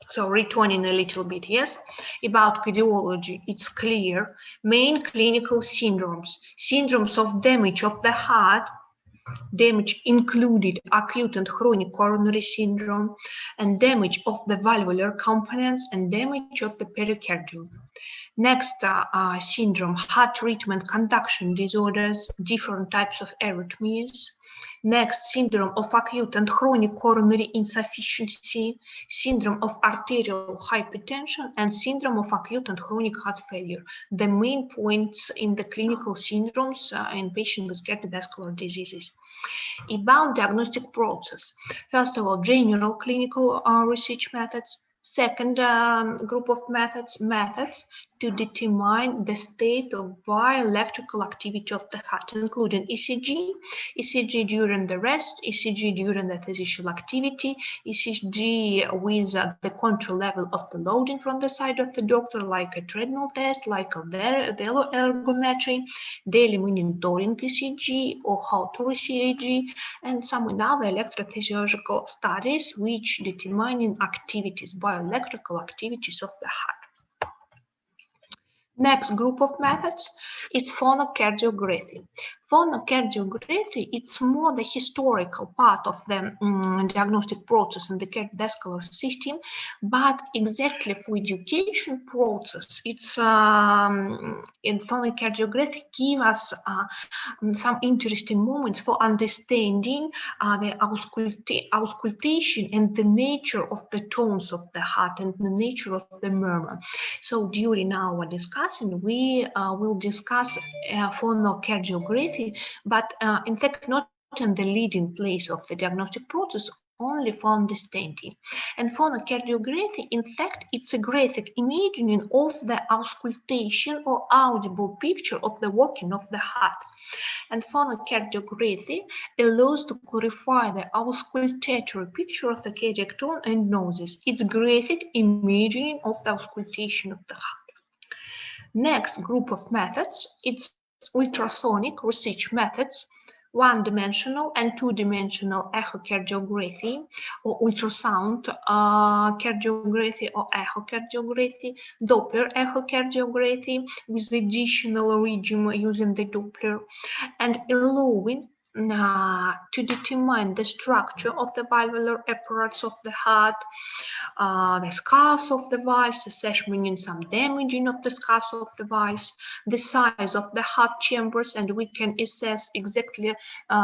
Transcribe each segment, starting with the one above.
So returning a little bit, yes, about cardiology, it's clear. Main clinical syndromes of damage of the heart, damage included acute and chronic coronary syndrome, and damage of the valvular components, and damage of the pericardium. Next syndrome, heart treatment conduction disorders, different types of arrhythmias. Next, syndrome of acute and chronic coronary insufficiency, syndrome of arterial hypertension, and syndrome of acute and chronic heart failure. The main points in the clinical syndromes in patients with cardiovascular diseases. About diagnostic process. First of all, general clinical research methods. Second group of methods to determine the state of bioelectrical activity of the heart, including ECG during the rest, ECG during the physical activity, ECG with the control level of the loading from the side of the doctor, like a treadmill test, like a velo ergometry, daily monitoring ECG or Holter ECG, and some other electrophysiological studies which determining activities, bioelectrical activities of the heart. Next group of methods is phonocardiography. Phonocardiography, it's more the historical part of the diagnostic process in the cardiovascular system, but exactly for education process, it's in phonocardiography give us some interesting moments for understanding the auscultation and the nature of the tones of the heart and the nature of the murmur. So during our discussion, we will discuss phonocardiography, but in fact not in the leading place of the diagnostic process, only for understanding. And phonocardiography, in fact, it's a graphic imaging of the auscultation or audible picture of the working of the heart. And phonocardiography allows to clarify the auscultatory picture of the cardiac tone and noises. It's graphic imaging of the auscultation of the heart. Next group of methods, it's ultrasonic research methods, one-dimensional and two-dimensional echocardiography or ultrasound cardiography or echocardiography, Doppler echocardiography with additional regime using the Doppler, and allowing to determine the structure of the valvular apparatus of the heart, the scars of the valves, assessing some damaging of the scars of the valves, the size of the heart chambers, and we can assess exactly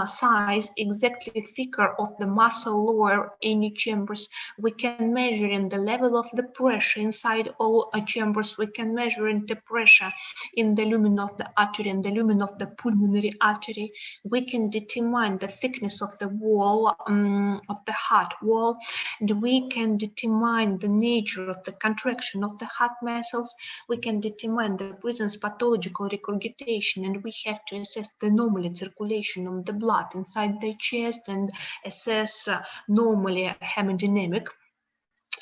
size, exactly thicker of the muscle lower any chambers. We can measure in the level of the pressure inside all chambers. We can measure in the pressure in the lumen of the artery and the lumen of the pulmonary artery. We can determine the thickness of the wall of the heart wall, and we can determine the nature of the contraction of the heart muscles. We can determine the presence pathological regurgitation, and we have to assess the normal circulation of the blood inside the chest and assess normally hemodynamic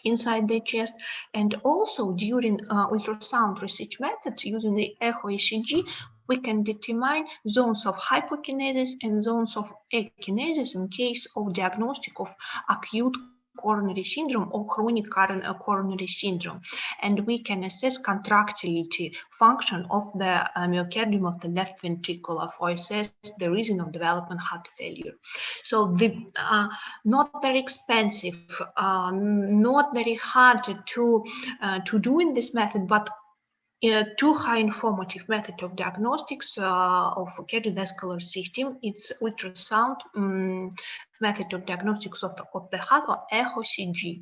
inside the chest. And also during ultrasound research methods using the echo ECG, we can determine zones of hypokinesis and zones of akinesis in case of diagnostic of acute coronary syndrome or chronic coronary syndrome. And we can assess contractility function of the myocardium of the left ventricle for assess the reason of development heart failure. So the not very expensive, not very hard to do in this method, but too high informative method of diagnostics of cardiovascular system. It's ultrasound method of diagnostics of the heart or echo CG.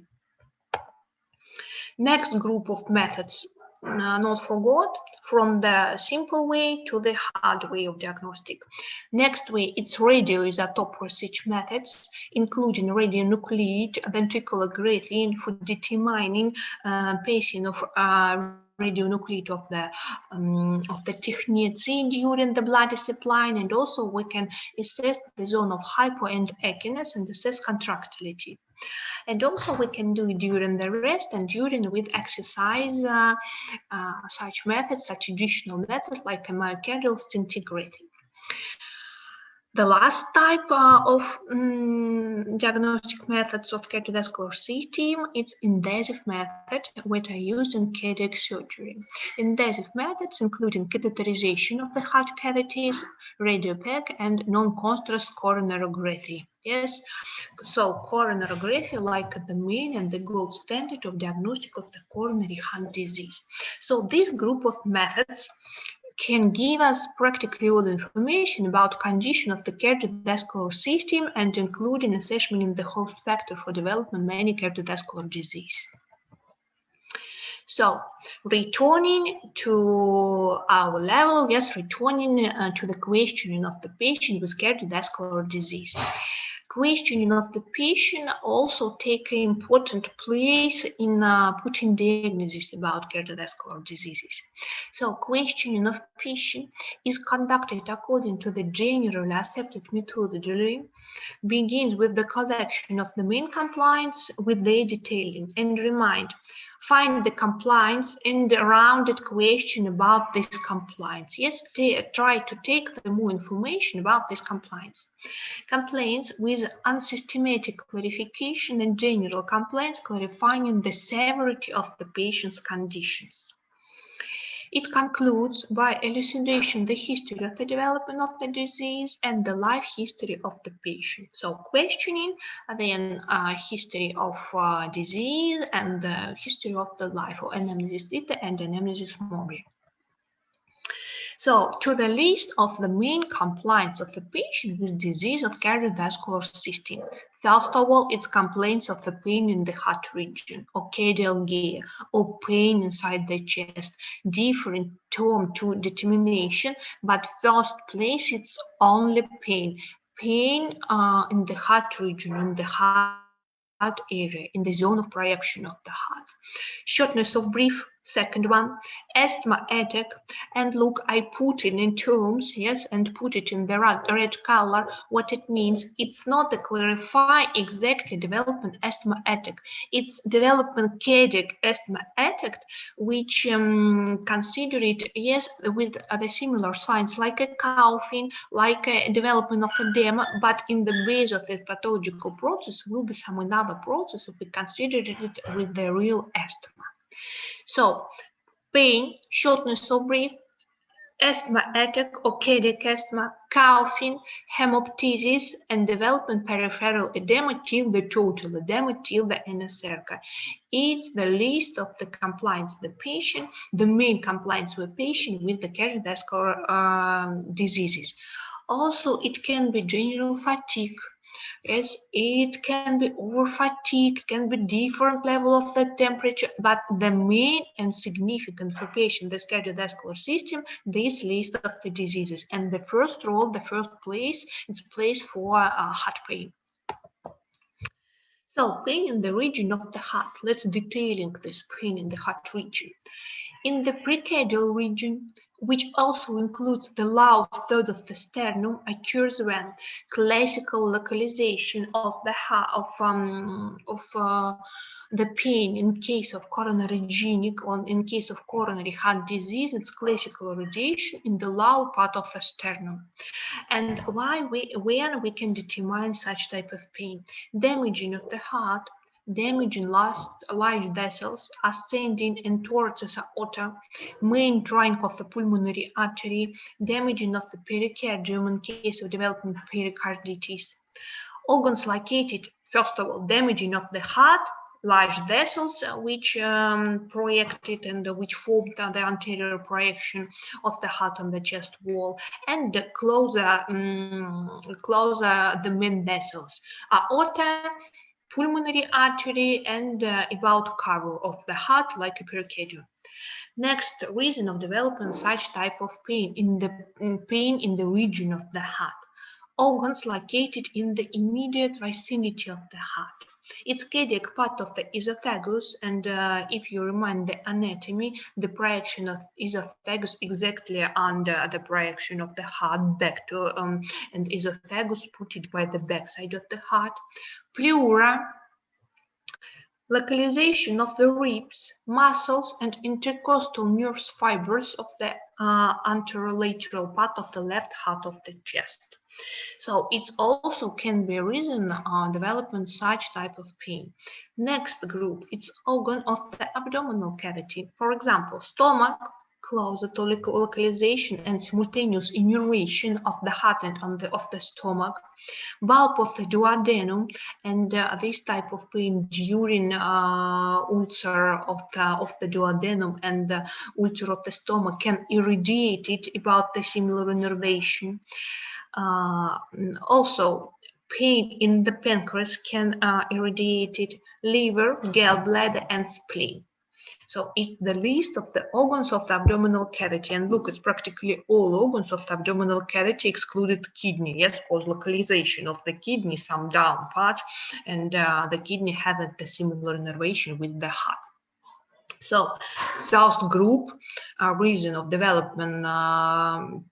Next group of methods, not forgot, from the simple way to the hard way of diagnostic. Next way, it's radioisotope research methods, including radionuclide ventricular graphene for determining pacing of radionuclide of the technici during the blood supply, and also we can assess the zone of hypo and akiness and assess contractility. And also we can do it during the rest and during with exercise, such methods, such additional methods like a myocardial scintigraphy. The last type of diagnostic methods of cardiovascular system is invasive method, which are used in cardiac surgery. Invasive methods including catheterization of the heart cavities, radiopeg, and non-contrast coronarography. Yes, so coronarography, like the main and the gold standard of diagnostic of the coronary heart disease. So this group of methods can give us practically all information about condition of the cardiovascular system and including assessment in the host factor for development many cardiovascular disease. So returning to our level, yes, returning to the questioning of the patient with cardiovascular disease. Questioning of the patient also take an important place in putting diagnosis about cardiovascular diseases. So questioning of patient is conducted according to the generally accepted methodology, begins with the collection of the main complaints with their detailing and find the complaints and the rounded question about this complaints. Yes, try to take the more information about these complaints. Complaints with unsystematic clarification and general complaints clarifying the severity of the patient's conditions. It concludes by elucidation the history of the development of the disease and the life history of the patient. So questioning, then history of disease and the history of the life, or anamnesis theta and anamnesis mobile. So, to the list of the main complaints of the patient with disease of cardiovascular system. First of all, it's complaints of the pain in the heart region, or cardialgia, or pain inside the chest. Different term to determination, but first place it's only pain. Pain in the heart region, in the heart area, in the zone of projection of the heart. Shortness of breath, second one, asthma attack, and look, I put it in terms, yes, and put it in the red color, what it means. It's not to clarify exactly development asthma attack. It's development cardiac asthma attack, which consider it, yes, with the similar signs like a coughing, like a development of edema, but in the base of the pathological process will be some another process if we consider it with the real asthma. So, pain, shortness of breath, asthma attack or cardiac asthma, coughing, hemoptysis, and development peripheral edema till the total edema till the inner circle. It's the list of the complaints the patient, the main complaints with patient with the cardiovascular diseases. Also, it can be general fatigue. Yes, it can be over fatigue, can be different level of the temperature, but the main and significant for patient with cardiovascular system, this list of the diseases. And the first role, the first place, is place for heart pain. So pain in the region of the heart. Let's detailing this pain in the heart region. In the precardial region, which also includes the lower third of the sternum, occurs when classical localization of the heart the pain in case of coronary or in case of coronary heart disease. It's classical radiation in the lower part of the sternum. And when we can determine such type of pain, damaging of the heart, damaging large vessels, ascending and towards the aorta, main trunk of the pulmonary artery, damaging of the pericardium in case of development pericarditis. Organs located, first of all, damaging of the heart, large vessels which projected and which formed the anterior projection of the heart on the chest wall, and the closer the main vessels, aorta, pulmonary artery, and about cover of the heart like a pericardium. Next reason of developing such type of pain in the region of the heart. Organs located in the immediate vicinity of the heart. It's cardiac part of the esophagus, and if you remind the anatomy, the projection of esophagus exactly under the projection of the heart back to and esophagus put it by the backside of the heart. Pleura, localization of the ribs, muscles, and intercostal nerves fibers of the anterolateral part of the left heart of the chest. So it also can be a reason developing such type of pain. Next group, it's organ of the abdominal cavity. For example, stomach, closer to localization and simultaneous innervation of the heart and of the stomach, bulb of the duodenum, and this type of pain during ulcer of the duodenum and the ulcer of the stomach can irradiate it about the similar innervation. Also, pain in the pancreas can irradiate it, liver, gallbladder, and spleen. So it's the list of the organs of the abdominal cavity. And look, it's practically all organs of the abdominal cavity excluded kidney. Yes, cause localization of the kidney, some down part, and the kidney has a similar innervation with the heart. So first group, reason of development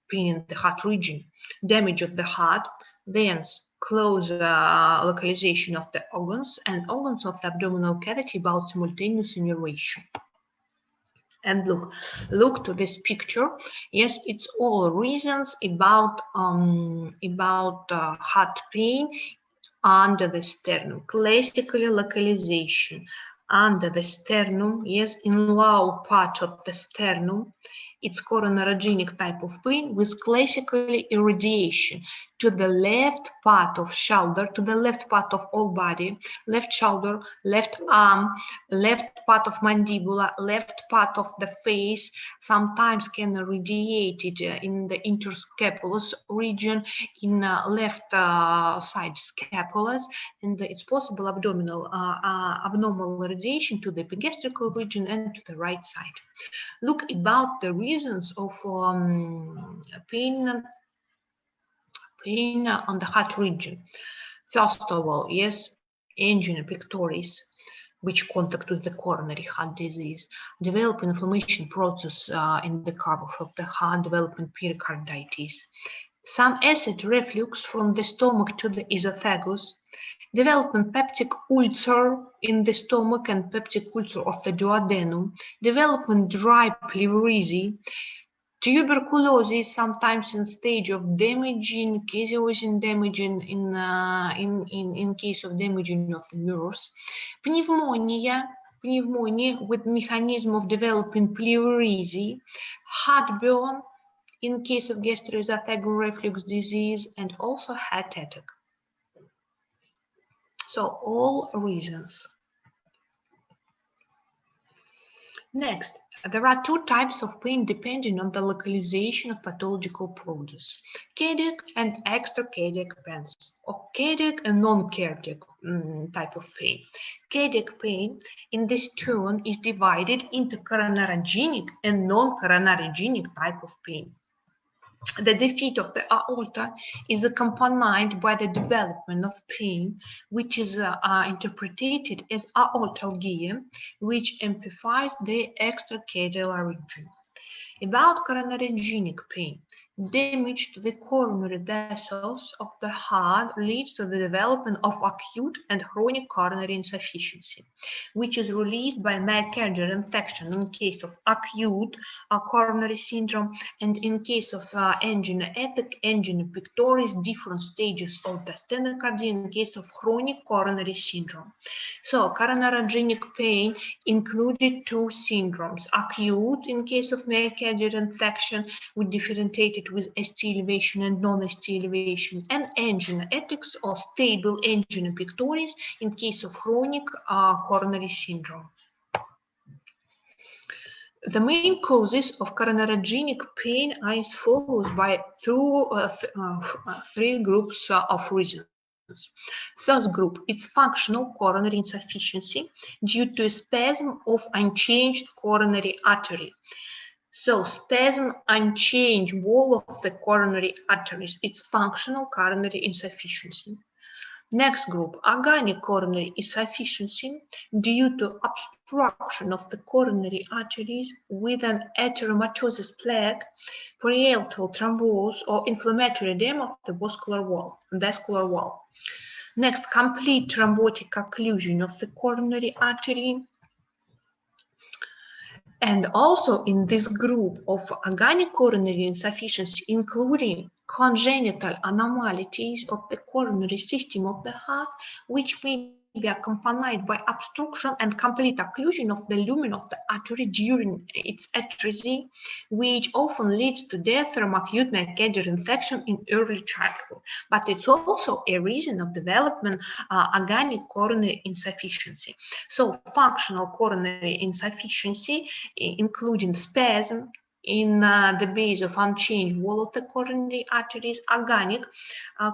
pain in the heart region, damage of the heart, then close localization of the organs and organs of the abdominal cavity about simultaneous innervation. And look to this picture. Yes, it's all reasons about heart pain under the sternum. Classically, localization under the sternum, yes, in low part of the sternum. It's coronarogenic type of pain with classically irradiation to the left part of shoulder, to the left part of all body, left shoulder, left arm, left part of mandibula, left part of the face, sometimes can irradiate it in the interscapulous region, in left side scapulas, and it's possible abnormal irradiation to the epigastrical region and to the right side. Look about the reasons of pain on the heart region. First of all, yes, angina pectoris, which contact with the coronary heart disease, develop inflammation process in the curve of the heart, developing pericarditis. Some acid reflux from the stomach to the esophagus, development peptic ulcer in the stomach and peptic ulcer of the duodenum, development dry pleurisy, tuberculosis sometimes in stage of damaging, caseous damaging in case of damaging of the nerves, pneumonia with mechanism of developing pleurisy, heartburn in case of gastroesophageal reflux disease, and also heart attack. So all reasons. Next, there are two types of pain depending on the localization of pathological process, cardiac and extracardiac pains, or cardiac and non-cardiac type of pain. Cardiac pain in this turn is divided into coronarogenic and non-coronarogenic type of pain. The defeat of the aorta is accompanied by the development of pain, which is interpreted as aortalgia, which amplifies the extracardial region. About coronarogenic pain, damage to the coronary vessels of the heart leads to the development of acute and chronic coronary insufficiency, which is released by myocardial infarction in case of acute coronary syndrome, and in case of angina attack, angina pectoris, different stages of the stenocardia in case of chronic coronary syndrome. So coronarogenic pain included two syndromes, acute in case of myocardial infarction, we differentiated with ST elevation and non-ST elevation, and angina attacks or stable angina pectoris in case of chronic coronary syndrome. The main causes of coronarogenic pain are as follows by three groups of reasons. First group, it's functional coronary insufficiency due to a spasm of unchanged coronary artery. So spasm, unchanged wall of the coronary arteries, it's functional coronary insufficiency. Next group, organic coronary insufficiency due to obstruction of the coronary arteries with an atheromatosis plaque, periaortal thrombose, or inflammatory edema of the vascular wall. Next, complete thrombotic occlusion of the coronary artery. And also in this group of organic coronary insufficiency, including congenital abnormalities of the coronary system of the heart, which may be accompanied by obstruction and complete occlusion of the lumen of the artery during its atresia, which often leads to death from acute myocardial infarction in early childhood. But it's also a reason of development organic coronary insufficiency. So functional coronary insufficiency, including spasm in the base of unchanged wall of the coronary arteries, organic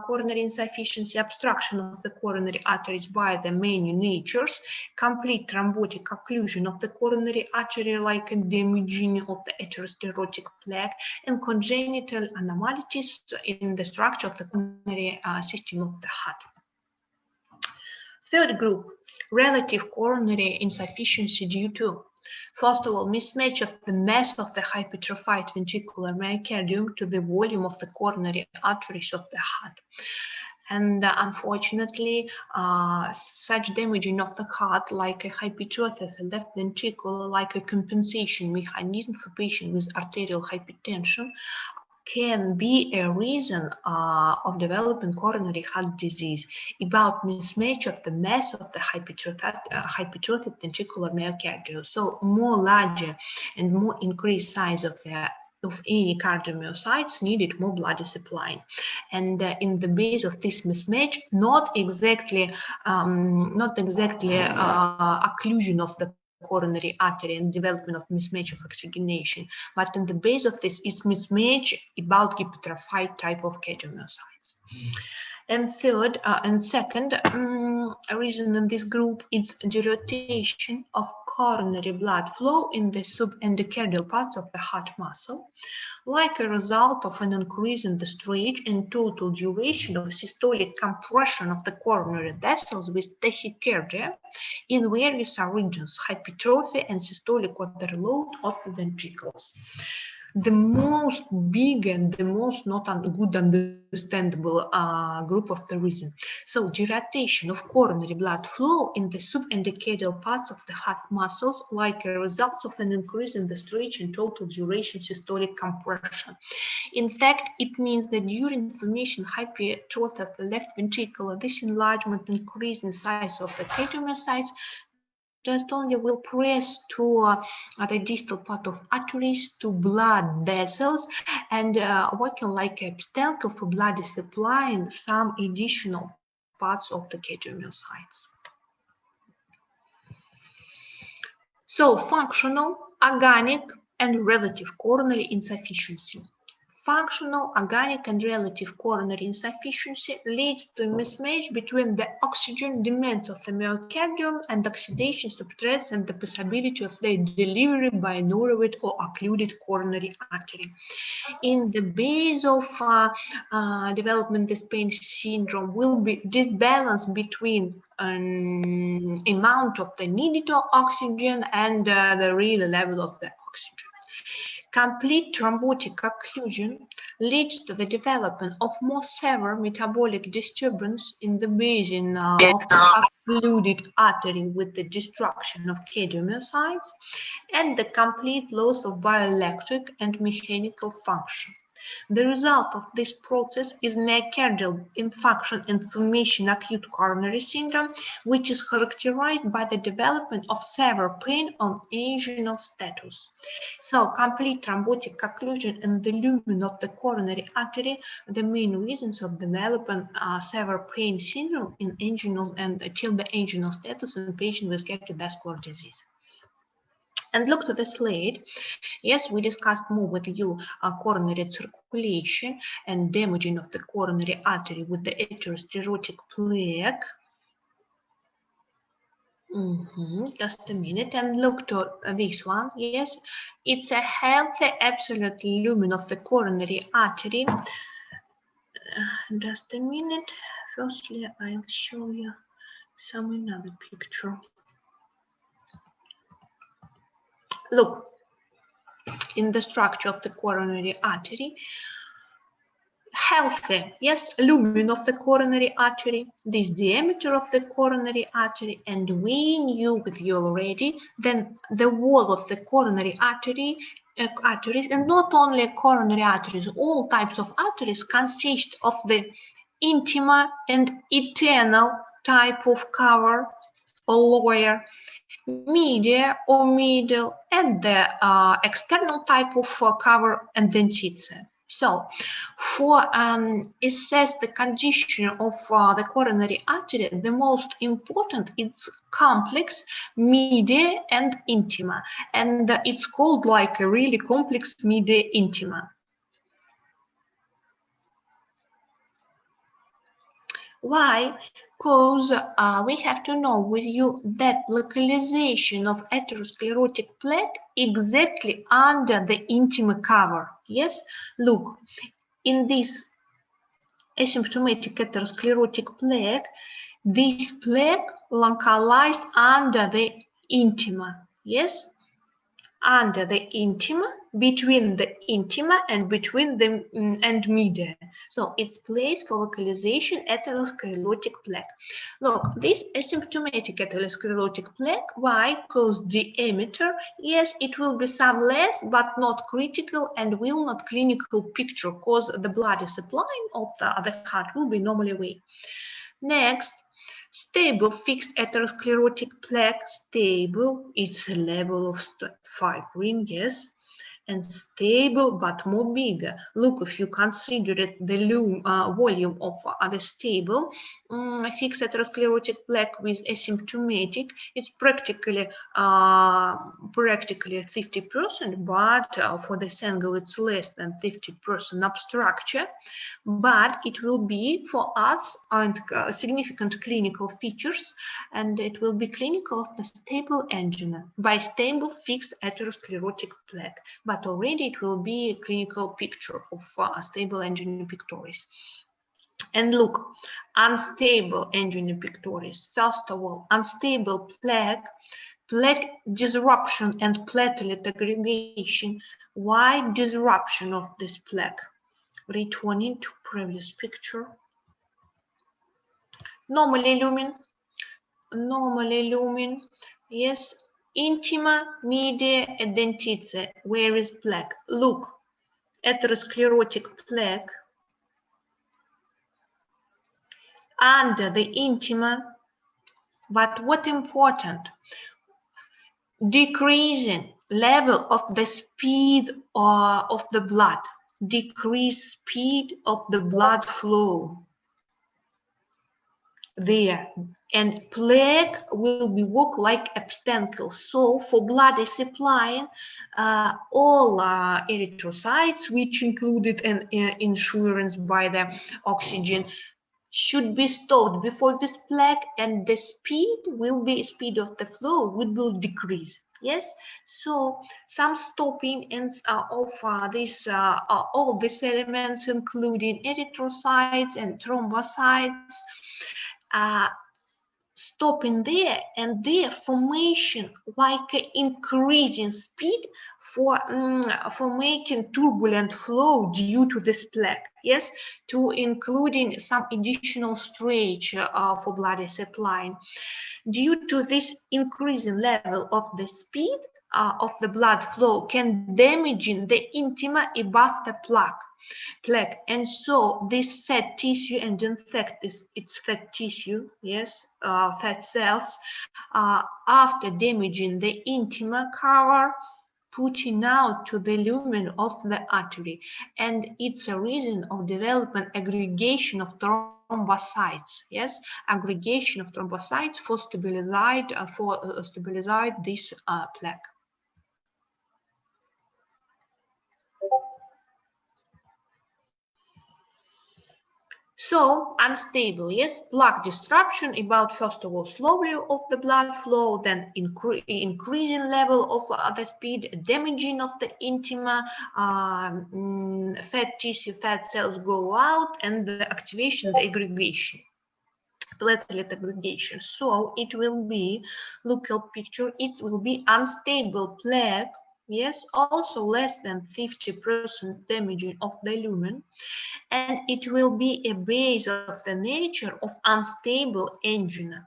coronary insufficiency, obstruction of the coronary arteries by the manutures, complete thrombotic occlusion of the coronary artery like a damaging of the atherosclerotic plaque, and congenital abnormalities in the structure of the coronary system of the heart. Third group, relative coronary insufficiency due to, first of all, mismatch of the mass of the hypertrophied ventricular myocardium to the volume of the coronary arteries of the heart. And unfortunately, such damaging of the heart, like a hypertrophy of the left ventricle, like a compensation mechanism for patients with arterial hypertension, can be a reason of developing coronary heart disease, about mismatch of the mass of the hypertrophic ventricular myocardium. So more larger and more increased size of any cardiomyocytes needed more blood supply, and in the base of this mismatch, not exactly occlusion of the coronary artery and development of mismatch of oxygenation, but in the base of this is mismatch about hypertrophied type of cardiomyocytes. And third and second reason in this group is dilatation of coronary blood flow in the subendocardial parts of the heart muscle, like a result of an increase in the stretch and total duration of systolic compression of the coronary vessels with tachycardia in various regions, hypertrophy and systolic overload of the ventricles. The most big and the most not good understandable group of the reason. So dilatation of coronary blood flow in the subendocardial parts of the heart muscles, like a result of an increase in the stretch and total duration systolic compression. In fact, it means that during formation hypertrophy of the left ventricle, this enlargement increase in size of the cardiomyocytes just only will press to the distal part of arteries, to blood vessels, and working like a obstacle for blood supply in some additional parts of the cardiomyocytes. So functional, organic, and relative coronary insufficiency. Functional, organic, and relative coronary insufficiency leads to a mismatch between the oxygen demands of the myocardium and oxidation substrates and the possibility of their delivery by a narrowed or occluded coronary artery. In the base of development this pain syndrome will be this balance between amount of the needed oxygen and the real level of the oxygen. Complete thrombotic occlusion leads to the development of more severe metabolic disturbance in the basin of the occluded artery with the destruction of cardiomyocytes and the complete loss of bioelectric and mechanical function. The result of this process is myocardial infarction and formation acute coronary syndrome, which is characterized by the development of severe pain on anginal status. So, complete thrombotic occlusion in the lumen of the coronary artery, the main reasons of developing severe pain syndrome in anginal and till the anginal status in patients with cardiovascular disease. And look to the slide. Yes, we discussed more with you coronary circulation and damaging of the coronary artery with the atherosclerotic plaque. Just a minute, and look to this one. Yes, it's a healthy absolute lumen of the coronary artery. Just a minute. Firstly, I'll show you some another picture. Look, in the structure of the coronary artery, healthy, yes, lumen of the coronary artery, this diameter of the coronary artery, and we knew with you already, then the wall of the coronary arteries, and not only coronary arteries, all types of arteries consist of the intima and internal type of cover, or lower, media or middle, and the external type of cover and dentite. So, for assess the condition of the coronary artery, the most important is complex media and intima, and it's called like a really complex media intima. Why? Because we have to know with you that localization of atherosclerotic plaque exactly under the intima cover. Yes, look, in this asymptomatic atherosclerotic plaque, this plaque localized under the intima. Yes, under the intima, between the intima and between the and media. So it's place for localization atherosclerotic plaque. Look, this asymptomatic atherosclerotic plaque, why? Because diameter, yes, it will be some less, but not critical and will not clinical picture, because the blood supply of the heart will be normally weak. Next, stable fixed atherosclerotic plaque, stable, it's a level of fibrin, yes, and stable but more bigger. Look, if you consider it the volume of the stable fixed atherosclerotic plaque with asymptomatic, it's practically 50%, but for the single it's less than 50% obstruction. But it will be for us significant clinical features, and it will be clinical of the stable angina by stable fixed atherosclerotic plaque. But already it will be a clinical picture of stable angina pectoris. And look, unstable angina pectoris. First of all, unstable plaque disruption and platelet aggregation. Why disruption of this plaque? Returning to previous picture. Normally lumen, yes, intima, media, and dentite. Where is plaque? Look, atherosclerotic plaque under the intima, but what important? Decreasing level of the speed of the blood, decrease speed of the blood flow there, and plaque will be work like obstacle. So for blood is supplying all erythrocytes, which included an insurance by the oxygen, should be stopped before this plaque, and the speed of the flow will decrease. Yes, so some stopping of all these elements, including erythrocytes and thrombocytes, stopping there, and their formation like increasing speed for making turbulent flow due to this plaque, yes, to including some additional stretch for blood supply. Due to this increasing level of the speed of the blood flow can damaging the intima above the plaque, and so this fat tissue, and in fact it's fat tissue, yes, fat cells, after damaging the intima cover, pushing out to the lumen of the artery, and it's a reason of development aggregation of thrombocytes, yes, aggregation of thrombocytes for stabilize this plaque. So unstable, yes, plaque disruption about first of all slowly of the blood flow, then increasing level of the speed, damaging of the intima, fat tissue, fat cells go out, and the activation, the aggregation, platelet aggregation. So it will be local picture. It will be unstable plaque Yes, also less than 50% damaging of the lumen, and it will be a base of the nature of unstable angina,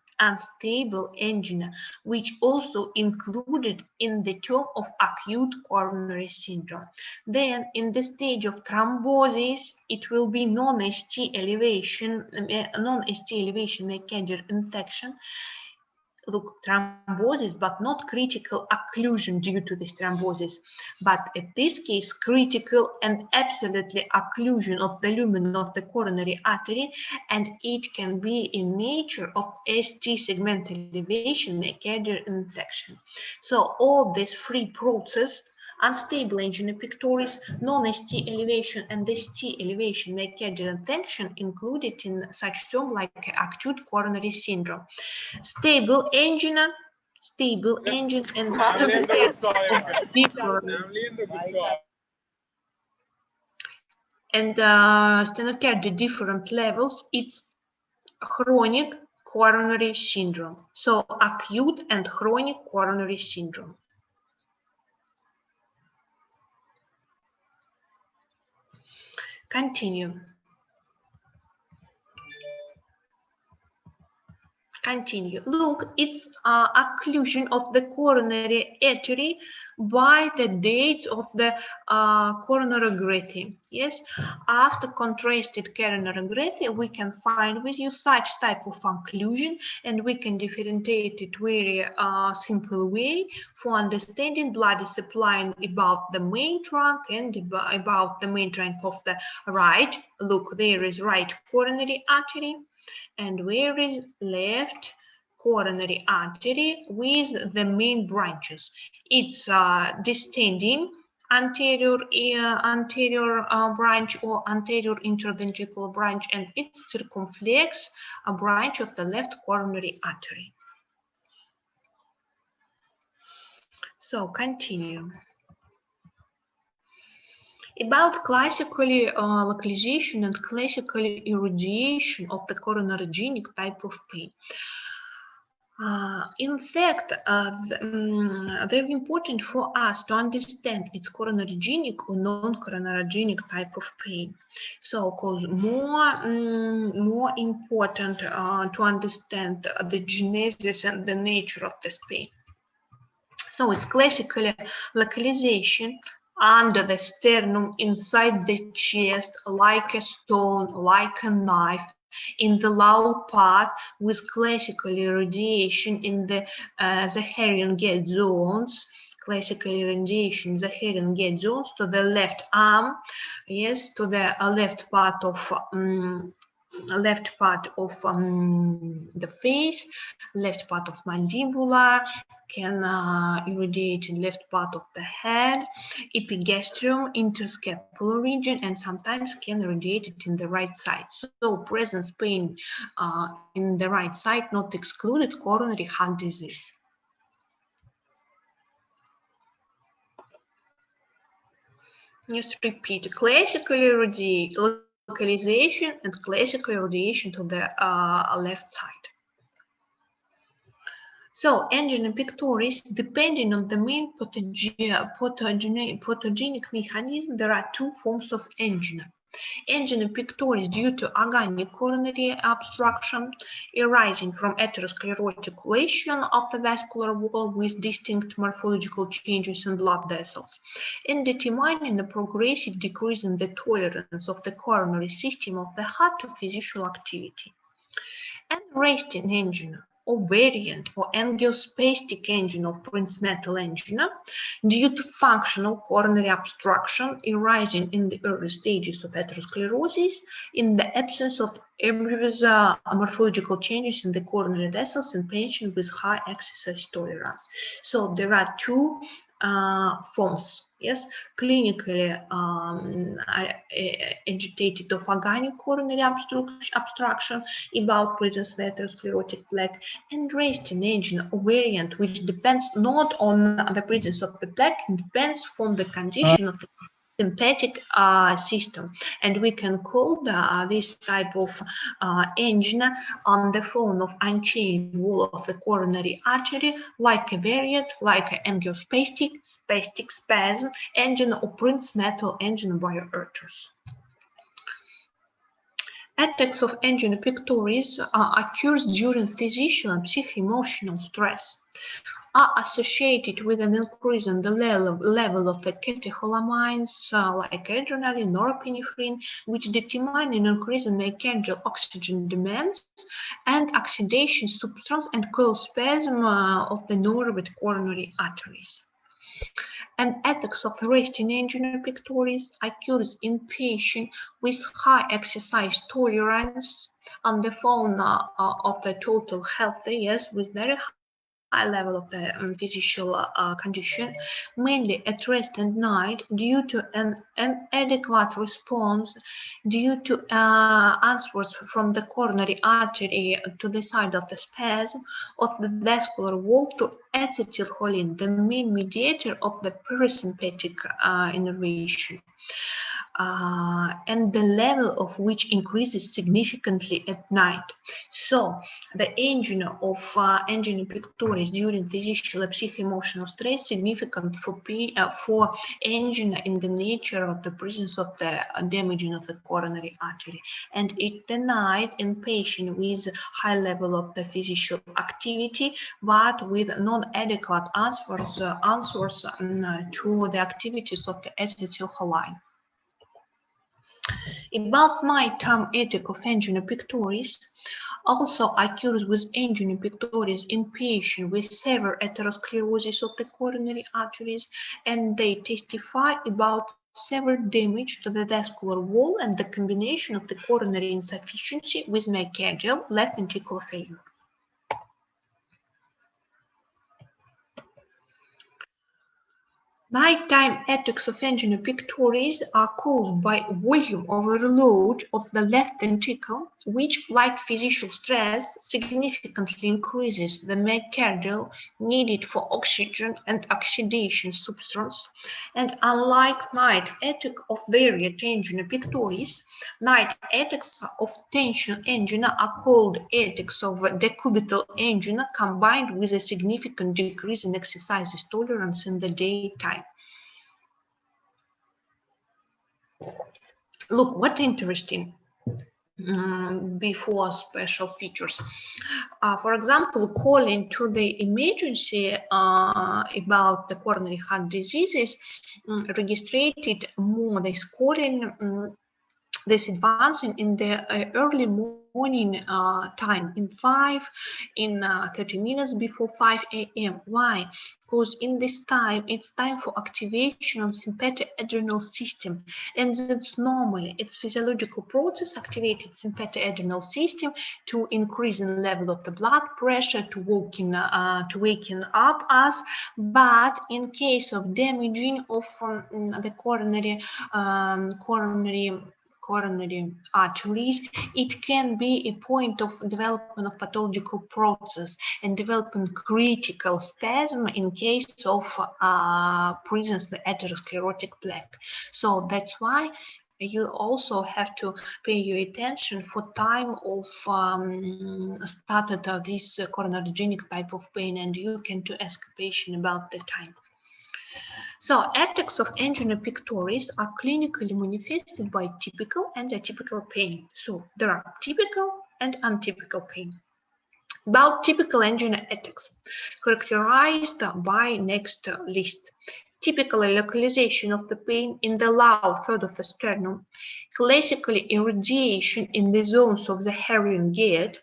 which also included in the term of acute coronary syndrome. Then in the stage of thrombosis, it will be non-ST elevation myocardial infection. Look, thrombosis, but not critical occlusion due to this thrombosis. But in this case, critical and absolutely occlusion of the lumen of the coronary artery, and it can be in nature of ST segment elevation myocardial infection. So all these three processes, unstable angina pectoris, non-ST elevation, and ST elevation myocardial infection included in such term like acute coronary syndrome. Stable angina and stenocardia different levels. It's chronic coronary syndrome. So acute and chronic coronary syndrome. Continue. Look, it's occlusion of the coronary artery by the dates of the coronarography. Yes, after contrasted coronarography, we can find with you such type of occlusion, and we can differentiate it very simple way for understanding blood supply about the main trunk and about the main trunk of the right. Look, there is right coronary artery, and where is left coronary artery with the main branches. It's descending anterior branch or anterior interventricular branch, and it's circumflex a branch of the left coronary artery. So continue. About classical localization and classical irradiation of the coronarogenic type of pain. In fact, very important for us to understand its coronarogenic or non-coronarogenic type of pain. So, cause more important to understand the genesis and the nature of this pain. So, it's classical localization under the sternum, inside the chest, like a stone, like a knife, in the lower part with classical irradiation in the Zaharan gate zones, classical irradiation, Zaharan gate zones to the left arm, yes, to the left part of the face, left part of mandibula, can irradiate in left part of the head, epigastrium, interscapular region, and sometimes can irradiate it in the right side. So presence pain in the right side not excluded coronary heart disease. Just repeat, classical localization and classical irradiation to the left side. So, angina pectoris, depending on the main pathogenic mechanism, there are two forms of angina. Angina pectoris due to organic coronary obstruction arising from atherosclerotic lesion of the vascular wall with distinct morphological changes in blood vessels, and determining the progressive decrease in the tolerance of the coronary system of the heart to physical activity. And resting angina, or variant or angiospastic angina of princemetal angina due to functional coronary obstruction arising in the early stages of atherosclerosis in the absence of obvious morphological changes in the coronary vessels in patients with high exercise tolerance. So there are two forms, yes, clinically agitated of organic coronary obstruction about presence of atherosclerotic plaque, and resting angina, a variant which depends not on the presence of the plaque, it depends from the condition of the sympathetic system, and we can call this type of angina on the phone of unchained wall of the coronary artery like a variant, like an angiospastic, spastic spasm angina or Prince-Metal angina by Erters. Attacks of angina pectoris occurs during physical and psycho-emotional stress, are associated with an increase in the level of the catecholamines like adrenaline, norepinephrine, which determine an increase in myocardial oxygen demands and oxidation substance and cause spasm of the nerve at coronary arteries. And attacks of resting angina pectoris occurs in patients with high exercise tolerance on the phone of the total healthy, yes, with very high level of the physical condition, mainly at rest and night, due to an inadequate response, due to answers from the coronary artery to the side of the spasm of the vascular wall to acetylcholine, the main mediator of the parasympathetic innervation. And the level of which increases significantly at night. So the angina of angina pectoris during physical and psycho-emotional stress significant for angina in the nature of the presence of the damaging of the coronary artery, and at the night in patient with high level of the physical activity but with non-adequate answers to the activities of the acetylcholine. About nighttime attack of angina pectoris also occurs with angina pectoris in patients with severe atherosclerosis of the coronary arteries, and they testify about severe damage to the vascular wall and the combination of the coronary insufficiency with myocardial left ventricular failure. Nighttime attacks of angina pectoris are caused by volume overload of the left ventricle, which, like physical stress, significantly increases the myocardial needed for oxygen and oxidation substance. And unlike night attack of variant angina pectoris, night attacks of tension angina are called attacks of decubital angina combined with a significant decrease in exercise tolerance in the daytime. Look, what interesting. Before special features. For example, calling to the emergency about the coronary heart diseases registered more this calling this advancing in the early morning time, in 30 minutes before 5 a.m. Why? Because in this time, it's time for activation of sympathetic adrenal system, and that's normally it's physiological process activated sympathetic adrenal system to increase the level of the blood pressure, to waking up us. But in case of damaging of the coronary arteries, it can be a point of development of pathological process and developing critical spasm in case of presence of the atherosclerotic plaque. So that's why you also have to pay your attention for time of started this coronarogenic type of pain, and you can to ask a patient about the time. So attacks of angina pectoris are clinically manifested by typical and atypical pain. So there are typical and untypical pain. About typical angina attacks, characterized by next list. Typical localization of the pain in the lower third of the sternum, classically irradiation in the zones of the herring gate,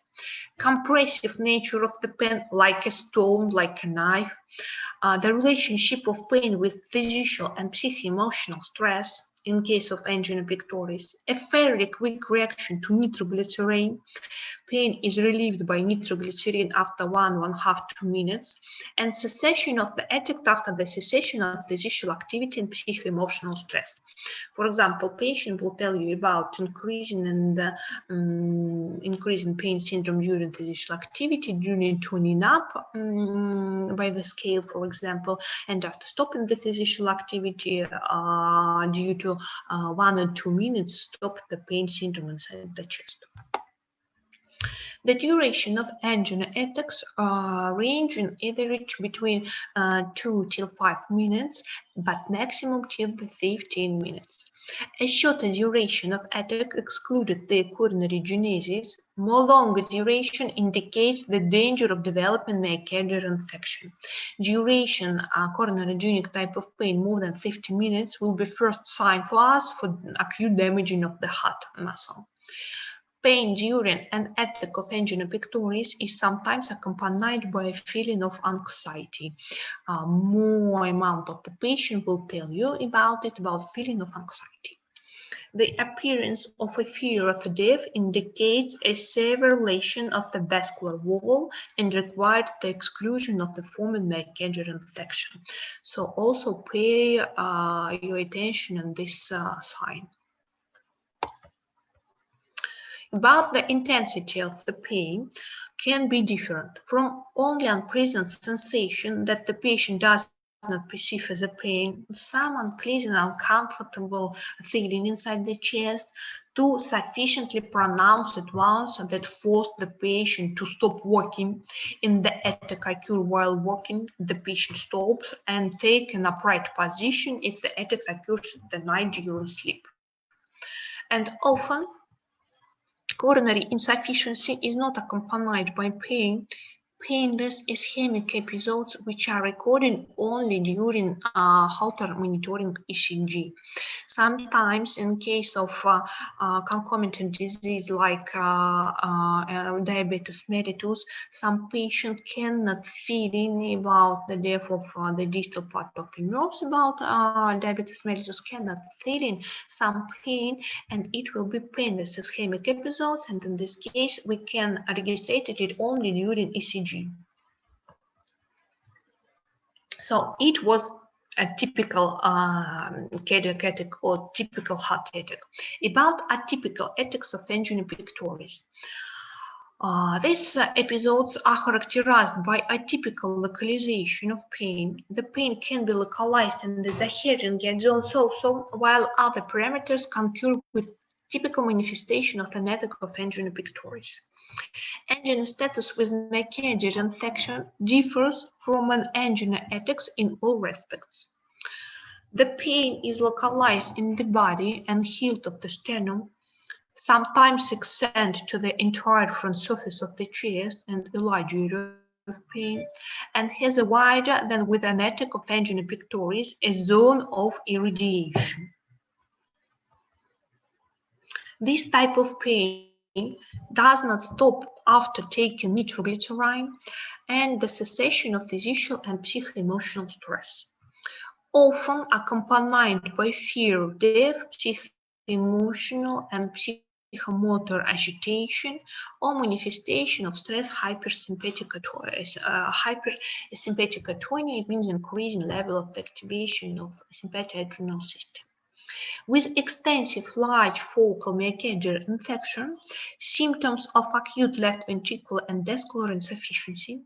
compressive nature of the pain like a stone, like a knife, the relationship of pain with physical and psycho-emotional stress in case of angina pectoris, a fairly quick reaction to nitroglycerin, Pain is relieved by nitroglycerin after 1.5 to 2 minutes, and cessation of the attack after the cessation of physical activity and psycho-emotional stress. For example, patient will tell you about increasing pain syndrome during physical activity, during tuning up by the scale, for example, and after stopping the physical activity due to 1 or 2 minutes, stop the pain syndrome inside the chest. The duration of angina attacks range in average between 2 till 5 minutes, but maximum till 15 minutes. A shorter duration of attack excluded the coronary genesis. More longer duration indicates the danger of developing myocardial infection. Duration coronarogenic type of pain more than 50 minutes will be first sign for us for acute damaging of the heart muscle. Pain during an attack of angina pectoris is sometimes accompanied by a feeling of anxiety. More amount of the patient will tell you about feeling of anxiety. The appearance of a fear of death indicates a severe lesion of the vascular wall and required the exclusion of the former myocardial infection. So also pay your attention on this sign. But the intensity of the pain can be different from only unpleasant sensation that the patient does not perceive as a pain, some unpleasant, uncomfortable feeling inside the chest, to sufficiently pronounced at once that forced the patient to stop walking. In the attack occur while walking, the patient stops and takes an upright position if the attack occurs at the night during sleep. And often, coronary insufficiency is not accompanied by pain. Painless ischemic episodes which are recorded only during Holter monitoring ECG. Sometimes in case of concomitant disease like diabetes mellitus, some patients cannot feel any about the death of the distal part of the nerves about diabetes mellitus, cannot feel in some pain, and it will be painless ischemic episodes, and in this case we can register it only during ECG. So it was a typical cardiac attack or typical heart attack. About atypical attacks of angina pectoris. These episodes are characterized by atypical localization of pain. The pain can be localized in the Zaharian zone also, while other parameters concur with typical manifestation of an attack of angina pectoris. Angina status with myocardial infection differs from an angina attacks in all respects. The pain is localized in the body and hilt of the sternum, sometimes extend to the entire front surface of the chest and a large area of pain, and has a wider than with an attack of angina pectoris a zone of irradiation. This type of pain does not stop after taking nitroglycerin and the cessation of physical and psycho-emotional stress. Often accompanied by fear of death, psycho-emotional and psychomotor agitation, or manifestation of stress hypersympathetic atonia, it means increasing level of activation of sympathetic adrenal system. With extensive large focal myocardial infarction, symptoms of acute left ventricular and vascular insufficiency,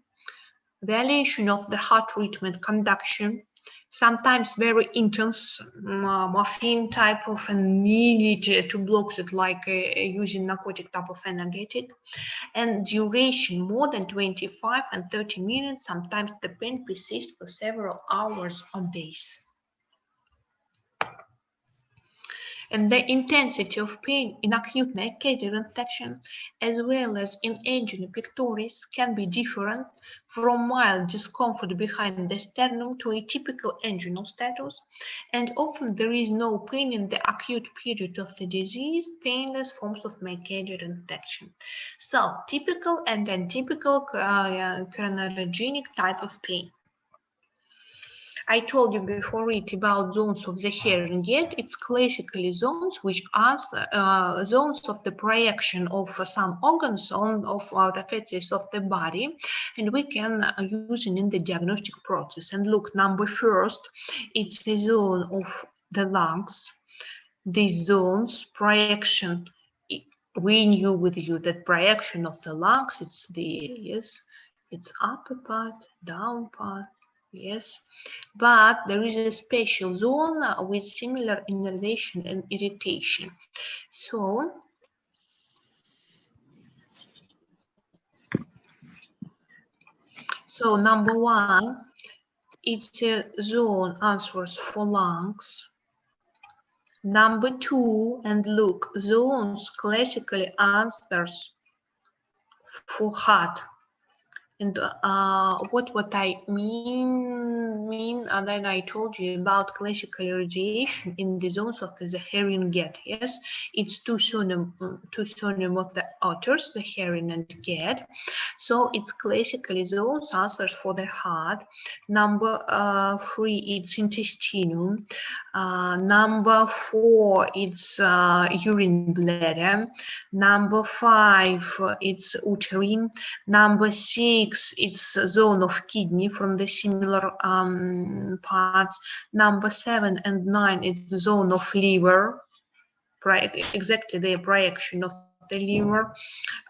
violation of the heart rhythm and conduction, sometimes very intense morphine type of needed to block it like using narcotic type of analgesic, and duration more than 25 and 30 minutes, sometimes the pain persists for several hours or days. And the intensity of pain in acute myocardial infarction, as well as in angina pectoris, can be different from mild discomfort behind the sternum to a typical anginal status, and often there is no pain in the acute period of the disease, painless forms of myocardial infarction. So, typical and atypical coronarogenic type of pain. I told you before it about zones of the hearing gate. It's classically zones which are zones of the projection of some organs of the faces of the body, and we can use it in the diagnostic process. And look, number first, it's a zone of the lungs. These zones projection. We knew with you that projection of the lungs, it's the, yes, it's upper part, down part, yes, but there is a special zone with similar innervation and irritation. So number one, it's a zone answers for lungs. Number two, and look, zones classically answers for heart. And what I mean, and then I told you about classical radiation in the zones of the hearing gate. Yes, it's two synonym of the others, the hearing and gate. So it's classically zones answers for the heart. Number three, it's intestinum. Number four, it's urine bladder. Number five, it's uterine. Number six, it's a zone of kidney from the similar parts. Number 7 and 9, it's the zone of liver, exactly the projection of the liver.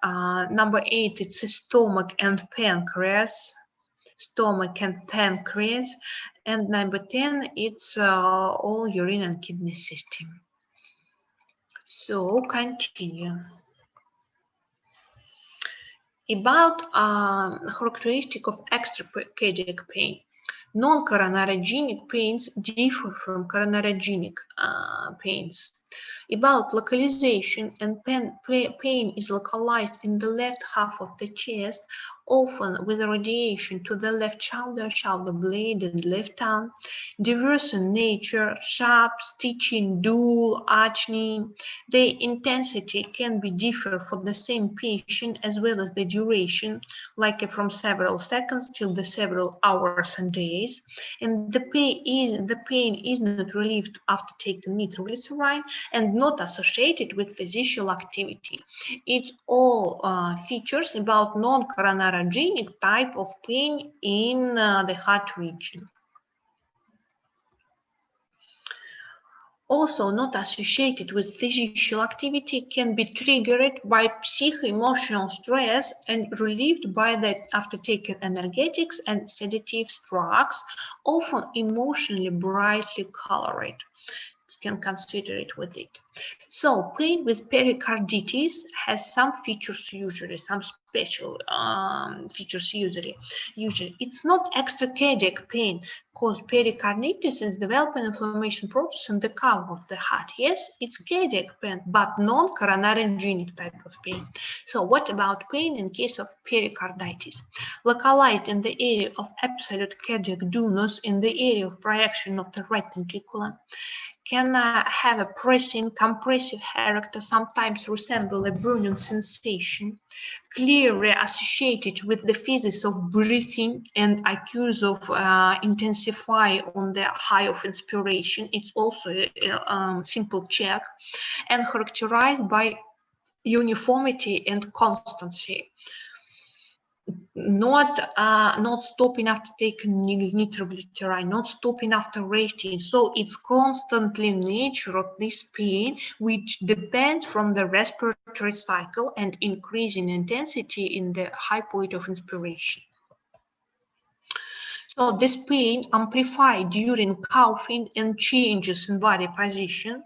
Number 8, it's a stomach and pancreas. And number 10, it's all urine and kidney system. So continue. About characteristic of extracardiac pain. Non-coronarogenic pains differ from coronarogenic pains. About localization, and pain is localized in the left half of the chest, often with radiation to the left shoulder blade, and left arm. Diverse in nature, sharp, stitching, dull, arching. The intensity can be different for the same patient, as well as the duration, like from several seconds till the several hours and days. And the pain is not relieved after taking nitroglycerin and not associated with physical activity. It's all features about non-coronarogenic type of pain in the heart region. Also not associated with physical activity, can be triggered by psycho-emotional stress and relieved by that after taking energetics and sedative drugs, often emotionally brightly colored. Can consider it with it. So pain with pericarditis has some features usually, some special features usually. It's not extracardiac pain, because pericarditis is developing inflammation process in the cover of the heart. Yes, it's cardiac pain, but non-coronarogenic type of pain. So what about pain in case of pericarditis? Localized in the area of absolute cardiac dullness, in the area of projection of the right ventricle, can have a pressing, compressive character, sometimes resemble a burning sensation, clearly associated with the phases of breathing and occurs of intensify on the high of inspiration. It's also a simple check, and characterized by uniformity and constancy. Not stopping after taking nitroglycerin, not stopping after resting. So it's constantly nature of this pain, which depends from the respiratory cycle and increasing intensity in the high point of inspiration. So this pain amplified during coughing and changes in body position.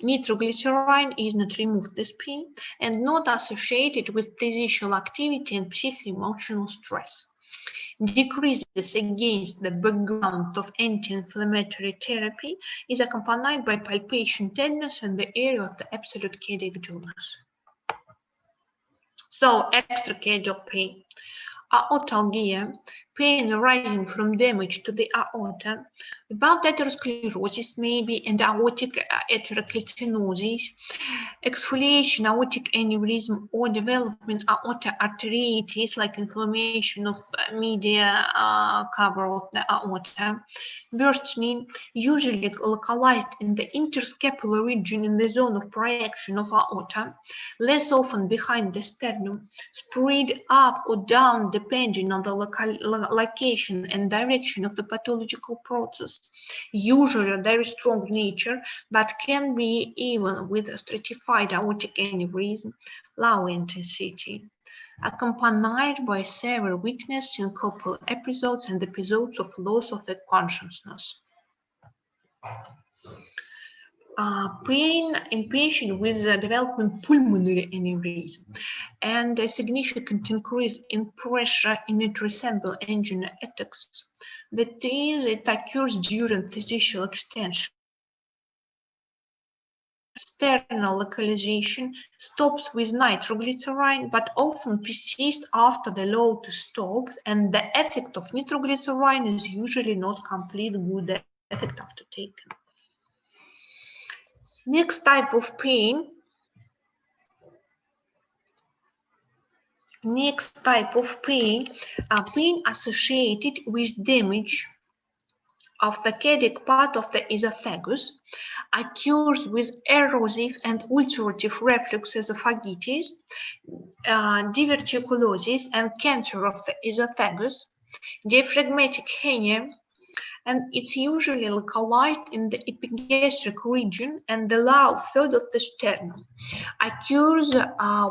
Nitroglycerin is not removed this pain and not associated with physical activity and psycho-emotional stress. Decreases against the background of anti-inflammatory therapy is accompanied by palpation tenderness in the area of the absolute cardiac dullness. So extracardial pain. Aortalgia, pain arising from damage to the aorta, about atherosclerosis maybe and aortic atherosclerosis, exfoliation, aortic aneurysm, or development aorta arteritis, like inflammation of media cover of the aorta, bursting, usually localized in the interscapular region in the zone of projection of aorta, less often behind the sternum, spread up or down depending on the location and direction of the pathological process, usually a very strong nature, but can be even with a stratified aortic aneurysm, low intensity, accompanied by severe weakness, syncopal episodes, and episodes of loss of the consciousness. Pain in patients with developing pulmonary aneurysm and a significant increase in pressure in intercerebral angina attex. That is, it occurs during physical extension. Sternal localization stops with nitroglycerin, but often persists after the load stops, and the effect of nitroglycerin is usually not complete good effect after taken. Next type of pain. Next type of pain, pain associated with damage of the cardiac part of the esophagus, occurs with erosive and ulcerative reflux esophagitis, diverticulosis, and cancer of the esophagus, diaphragmatic hernia, and it's usually localized in the epigastric region and the lower third of the sternum. Occurs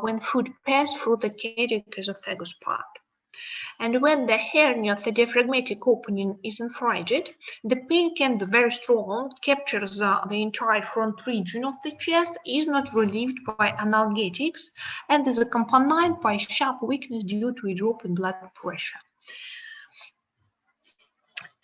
when food passes through the cardiac esophagus part. And when the hernia of the diaphragmatic opening is infringed, the pain can be very strong, captures the entire front region of the chest, is not relieved by analgesics, and is accompanied by sharp weakness due to a drop in blood pressure.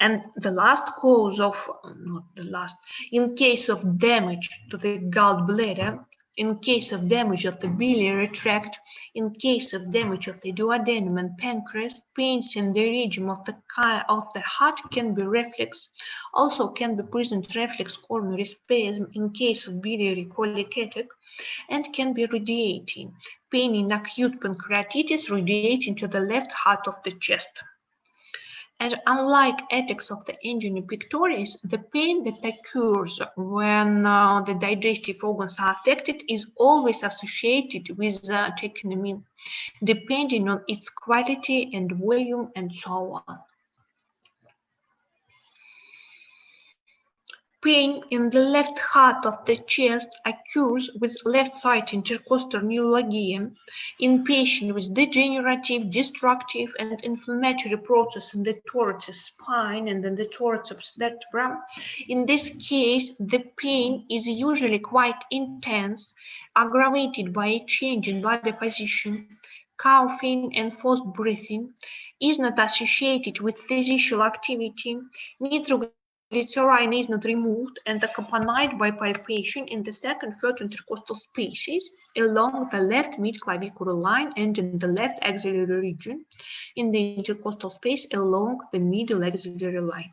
And the last cause of, not the last, in case of damage to the gallbladder, in case of damage of the biliary tract, in case of damage of the duodenum and pancreas, pains in the region of the heart can be reflex. Also can be present reflex coronary spasm in case of biliary colic, and can be radiating. Pain in acute pancreatitis radiating to the left heart of the chest. And unlike attacks of the angina pectoris, the pain that occurs when the digestive organs are affected is always associated with trichinomin, depending on its quality and volume and so on. Pain in the left heart of the chest occurs with left side intercostal neuralgia in patients with degenerative, destructive, and inflammatory process in the thoracic spine and in the thoracic vertebra. In this case, the pain is usually quite intense, aggravated by a change in body position, coughing, and forced breathing, is not associated with physical activity. Nitroglycerin is not removed and accompanied by palpation in the second, third intercostal spaces along the left mid-clavicular line and in the left axillary region in the intercostal space along the middle axillary line.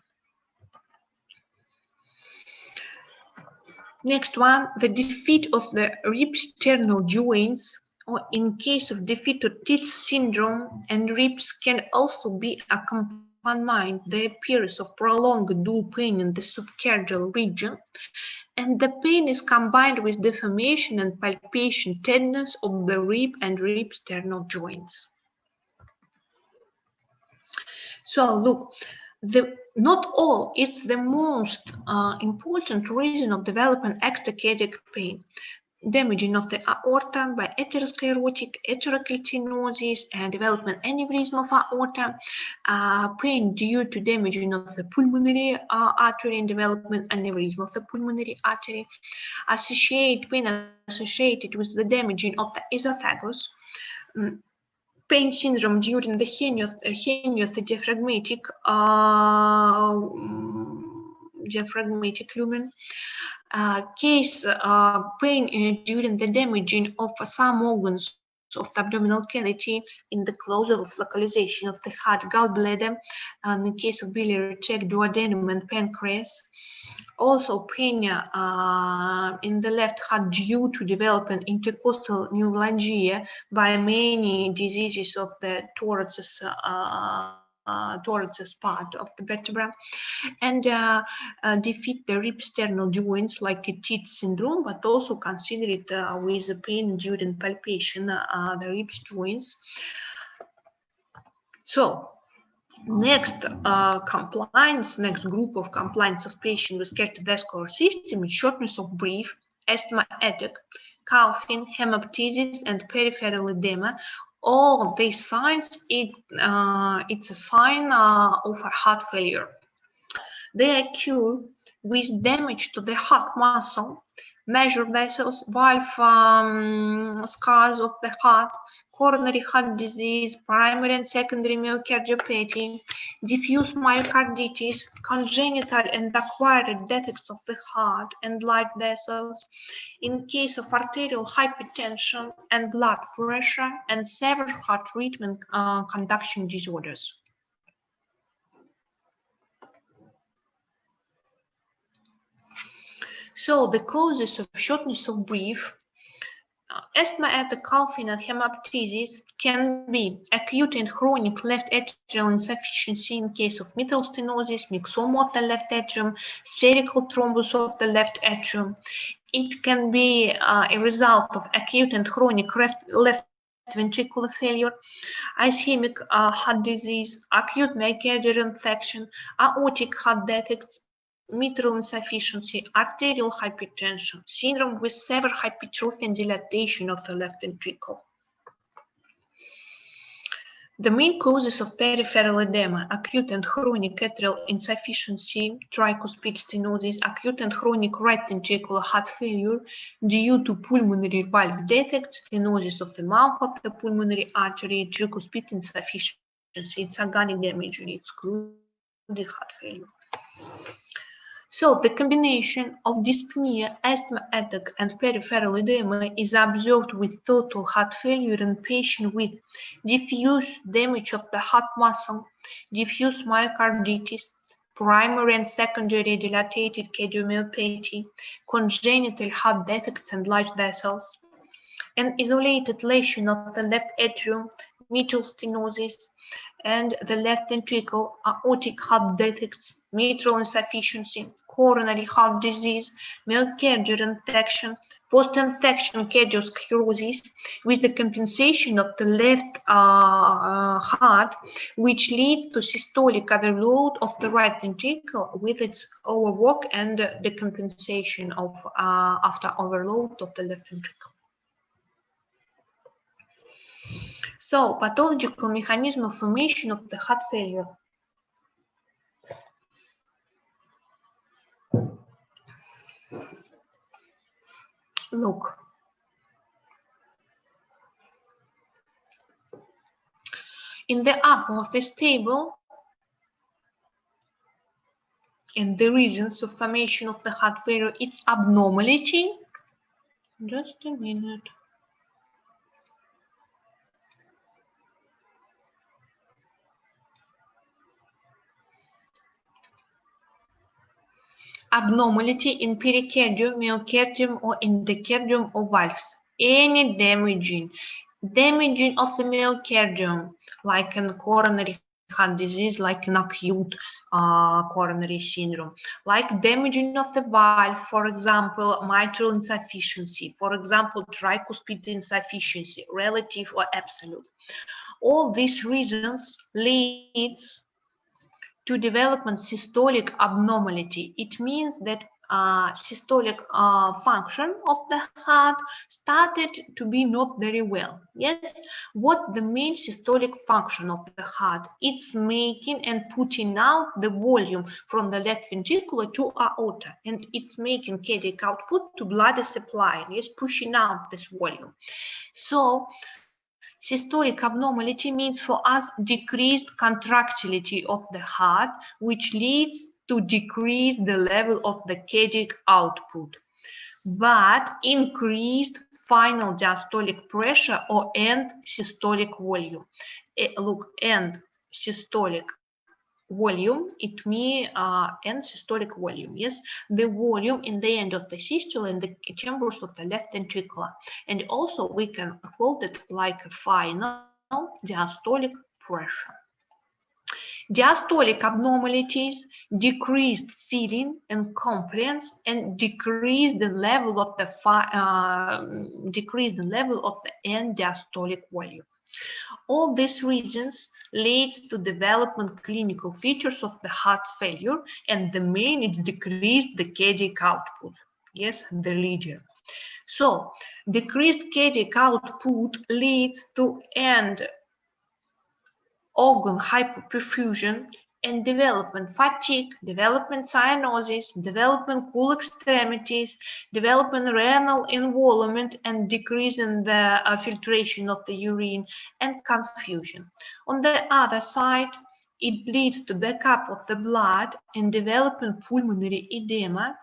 Next one, the defeat of the rib sternal joints, or in case of defeat of Tietz syndrome, and ribs can also be accompanied the appearance of prolonged dual pain in the subcardial region, and the pain is combined with deformation and palpation tenderness of the rib and rib sternal joints. So look, not all, it's the most important reason of developing extracardiac pain. Damaging of the aorta by atherosclerotic atherosclerosis and development aneurysm of aorta, pain due to damaging of the pulmonary artery and development aneurysm of the pulmonary artery, pain associated with the damaging of the esophagus, pain syndrome during the hernia of the diaphragmatic lumen, pain during the damaging of some organs of the abdominal cavity, in the closure of localization of the heart, gallbladder, and in case of biliary tract, duodenum and pancreas. Also penia in the left heart due to develop an intercostal neuralgia by many diseases of the thoraces part of the vertebra, and defeat the rib sternal joints like a teeth syndrome, but also consider it with the pain during palpation, the rib joints. So next compliance, next group of compliance of patients with cardiovascular system is shortness of breath, asthma attack, coughing, hemoptysis, and peripheral edema. All these signs, it's a sign of a heart failure. They occur with damage to the heart muscle, major vessels, valve scars of the heart, coronary heart disease, primary and secondary myocardiopathy, diffuse myocarditis, congenital and acquired defects of the heart and blood vessels, in case of arterial hypertension and blood pressure, and severe heart rhythm conduction disorders. So the causes of shortness of breath, asthma attack, coughing, and hemoptysis can be acute and chronic left atrial insufficiency in case of mitral stenosis, myxoma of the left atrium, spherical thrombus of the left atrium. It can be a result of acute and chronic left ventricular failure, ischemic heart disease, acute myocardial infarction, aortic heart defects, mitral insufficiency, arterial hypertension, syndrome with severe hypertrophy and dilatation of the left ventricle. The main causes of peripheral edema, acute and chronic atrial insufficiency, tricuspid stenosis, acute and chronic right ventricular heart failure due to pulmonary valve defects, stenosis of the mouth of the pulmonary artery, tricuspid insufficiency, it's organic damage, it excluded heart failure. So the combination of dyspnea, asthma attack, and peripheral edema is observed with total heart failure in patients with diffuse damage of the heart muscle, diffuse myocarditis, primary and secondary dilated cardiomyopathy, congenital heart defects and large vessels, an isolated lesion of the left atrium, mitral stenosis, and the left ventricle, aortic heart defects, mitral insufficiency, coronary heart disease, myocardial infarction, post-infection cardiosclerosis, with the compensation of the left heart, which leads to systolic overload of the right ventricle with its overwork and the compensation of after overload of the left ventricle. So, pathological mechanism of formation of the heart failure. Look. In the upper of this table, in the reasons of formation of the heart failure, it's abnormality. Just a minute. Abnormality in pericardium, myocardium, or endocardium or valves. Any damaging of the myocardium, like in coronary heart disease, like an acute coronary syndrome, like damaging of the valve, for example, mitral insufficiency, for example, tricuspid insufficiency, relative or absolute. All these reasons leads to development systolic abnormality. It means that systolic function of the heart started to be not very well. Yes, what the main systolic function of the heart? It's making and putting out the volume from the left ventricle to aorta, and it's making cardiac output to blood supply. Yes, pushing out this volume. So systolic abnormality means for us decreased contractility of the heart, which leads to decrease the level of the cardiac output, but increased final diastolic pressure or end systolic volume. Look, end systolic volume, it means end systolic volume. Yes, the volume in the end of the systole in the chambers of the left ventricle. And also we can call it like a final diastolic pressure. Diastolic abnormalities, decreased feeling and compliance, and decrease the level of the end diastolic volume. All these reasons lead to development clinical features of the heart failure, and the main is decreased the cardiac output. Yes, the leader. So decreased cardiac output leads to end organ hypoperfusion and development fatigue, development cyanosis, development cool extremities, development renal involvement, and decrease in the filtration of the urine and confusion. On the other side, it leads to backup of the blood and development pulmonary edema,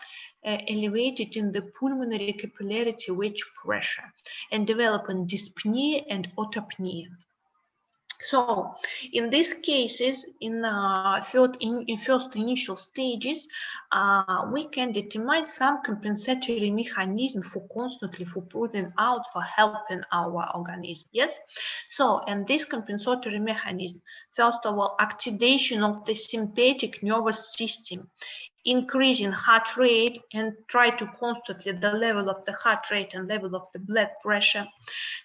elevated in the pulmonary capillarity wedge pressure, and development dyspnea and autopnea. So, in these cases, in first initial stages, we can determine some compensatory mechanism for putting out, for helping our organism. Yes. So, and this compensatory mechanism, first of all, activation of the sympathetic nervous system, increasing heart rate and try to constantly the level of the heart rate and level of the blood pressure,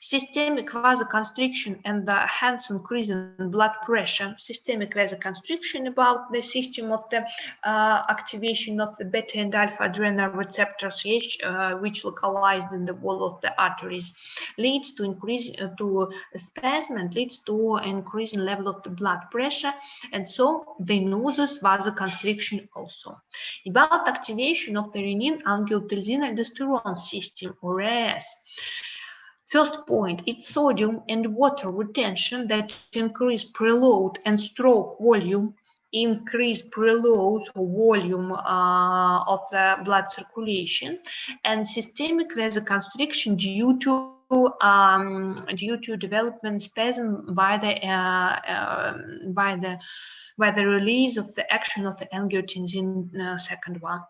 systemic vasoconstriction and hence increase in blood pressure, systemic vasoconstriction about the system of the activation of the beta and alpha adrenal receptors, which localized in the wall of the arteries, leads to increase to spasm and leads to increase in level of the blood pressure, and so they notice vasoconstriction also. About activation of the renin-angiotensin-aldosterone system, or RAS. First point, it's sodium and water retention that increase preload and stroke volume, increase preload volume of the blood circulation, and systemic vasoconstriction due to development spasm by the release of the action of the angiotensin second one.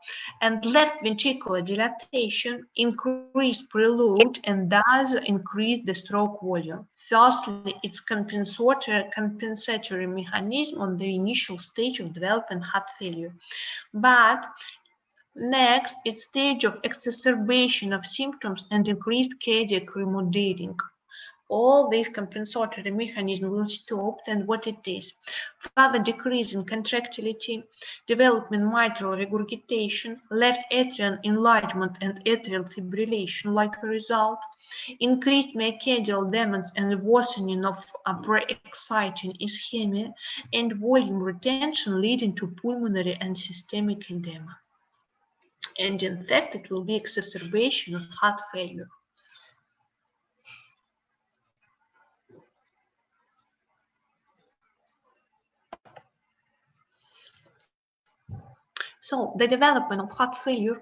And left ventricular dilatation increased preload and does increase the stroke volume. Firstly, it's compensatory mechanism on the initial stage of development heart failure. But next, it's stage of exacerbation of symptoms and increased cardiac remodeling. All these compensatory mechanisms will stop, and what it is: further decrease in contractility, development mitral regurgitation, left atrial enlargement and atrial fibrillation like a result, increased myocardial damage and worsening of pre-exciting ischemia, and volume retention leading to pulmonary and systemic edema. And in fact, it will be exacerbation of heart failure. So the development of heart failure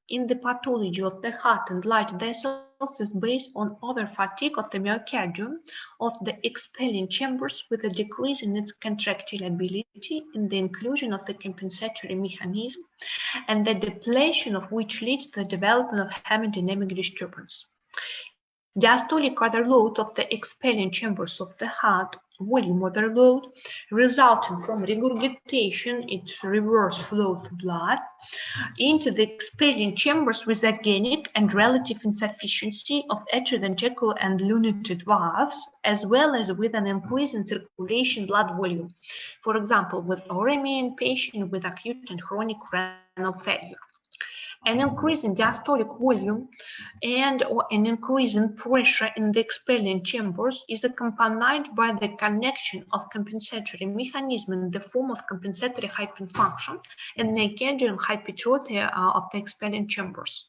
in the pathology of the heart and large vessels is based on over fatigue of the myocardium of the expelling chambers with a decrease in its contractility in the inclusion of the compensatory mechanism, and the depletion of which leads to the development of hemodynamic disturbance. Diastolic overload of the expelling chambers of the heart, volume overload, resulting from regurgitation, its reverse flow of blood, into the expelling chambers with organic and relative insufficiency of atrioventricular and lunated valves, as well as with an increase in circulation blood volume. For example, with uremia patient with acute and chronic renal failure. An increase in diastolic volume or an increase in pressure in the expelling chambers is accompanied by the connection of compensatory mechanism in the form of compensatory hyperfunction and myocardial hypertrophy of the expelling chambers.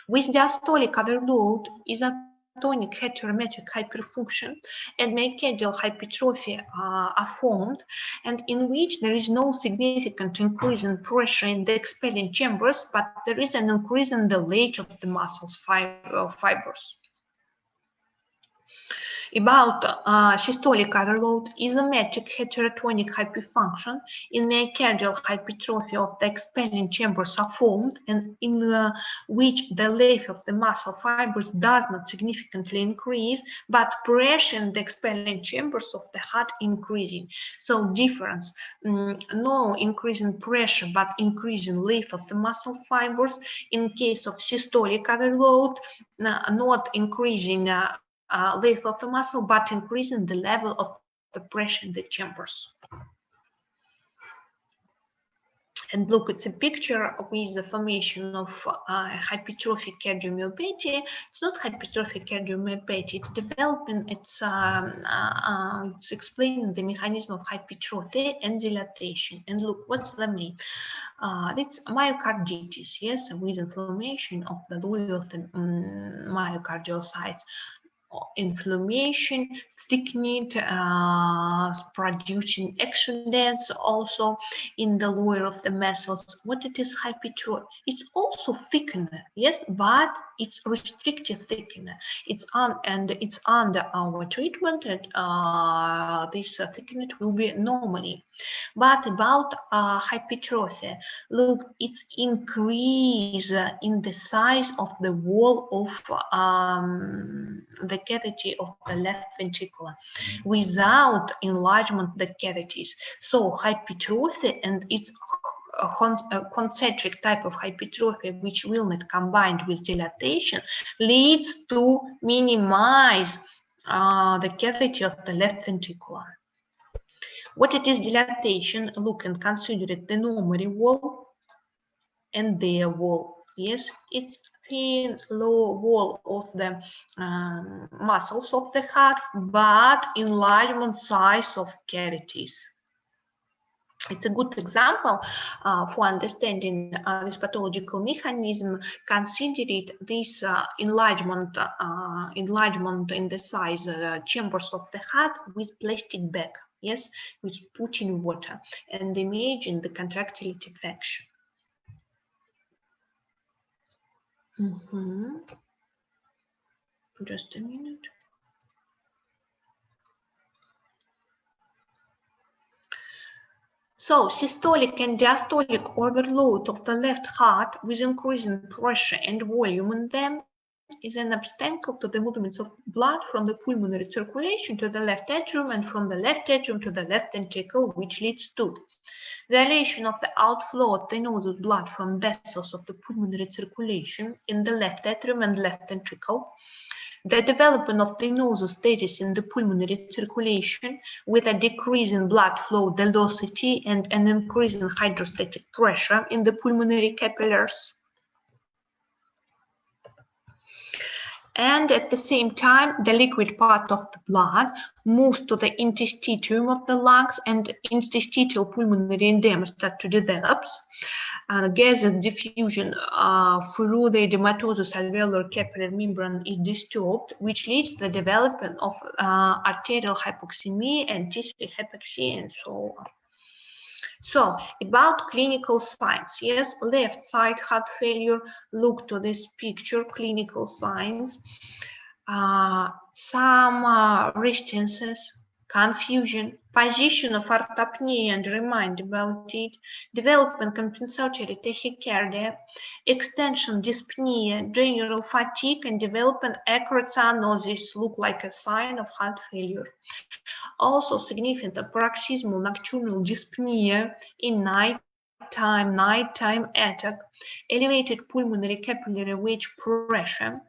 With diastolic overload, isotonic heterometric hyperfunction and myocardial hypertrophy are formed, and in which there is no significant increase in pressure in the expelling chambers, but there is an increase in the age of the muscles fibers. About systolic overload, isometric heterotonic hyperfunction in myocardial hypertrophy of the expelling chambers are formed, and in which the length of the muscle fibers does not significantly increase, but pressure in the expelling chambers of the heart increasing. So difference, no increase in pressure, but increase in length of the muscle fibers. In case of systolic overload, not increasing length of the muscle, but increasing the level of the pressure in the chambers. And look, it's a picture with the formation of hypertrophic cardiomyopathy. It's not hypertrophic cardiomyopathy, it's developing, it's explaining the mechanism of hypertrophy and dilatation. And look, what's the mean? It's myocarditis, yes, with inflammation of the lower of the myocardial inflammation, thickening, producing exudates also in the lower of the muscles. What it is hypertrophy? It's also thickener, yes, but it's restrictive thickener. It's under our treatment, and this thickener will be normally. But about hypertrophy, look, it's increase in the size of the wall of the cavity of the left ventricle without enlargement of the cavities. So hypertrophy and its concentric type of hypertrophy, which will not combine with dilatation, leads to minimize the cavity of the left ventricle. What it is dilatation? Look and consider it the normally wall and their wall. Yes, it's thin low wall of the muscles of the heart, but enlargement size of cavities. It's a good example for understanding this pathological mechanism. Consider this enlargement in the size chambers of the heart with plastic bag, yes, with put in water, and imagine the contractility fraction. Just a minute. So systolic and diastolic overload of the left heart with increasing pressure and volume in them is an obstacle to the movements of blood from the pulmonary circulation to the left atrium and from the left atrium to the left ventricle, which leads to dilation of the outflow of venosus blood from vessels of the pulmonary circulation in the left atrium and left ventricle, the development of venosostasis in the pulmonary circulation with a decrease in blood flow velocity and an increase in hydrostatic pressure in the pulmonary capillaries. And at the same time, the liquid part of the blood moves to the interstitium of the lungs, and interstitial pulmonary edema starts to develop. Gaseous diffusion through the edematosus alveolar capillary membrane is disturbed, which leads to the development of arterial hypoxemia and tissue hypoxia and so on. So about clinical signs, yes, left side heart failure, look to this picture, clinical signs, some resistances, confusion, position of orthopnea and remind about it, development compensatory tachycardia, extension dyspnea, general fatigue, and development acrocyanosis look like a sign of heart failure. Also significant paroxysmal nocturnal dyspnea in nighttime attack, elevated pulmonary capillary wedge pressure,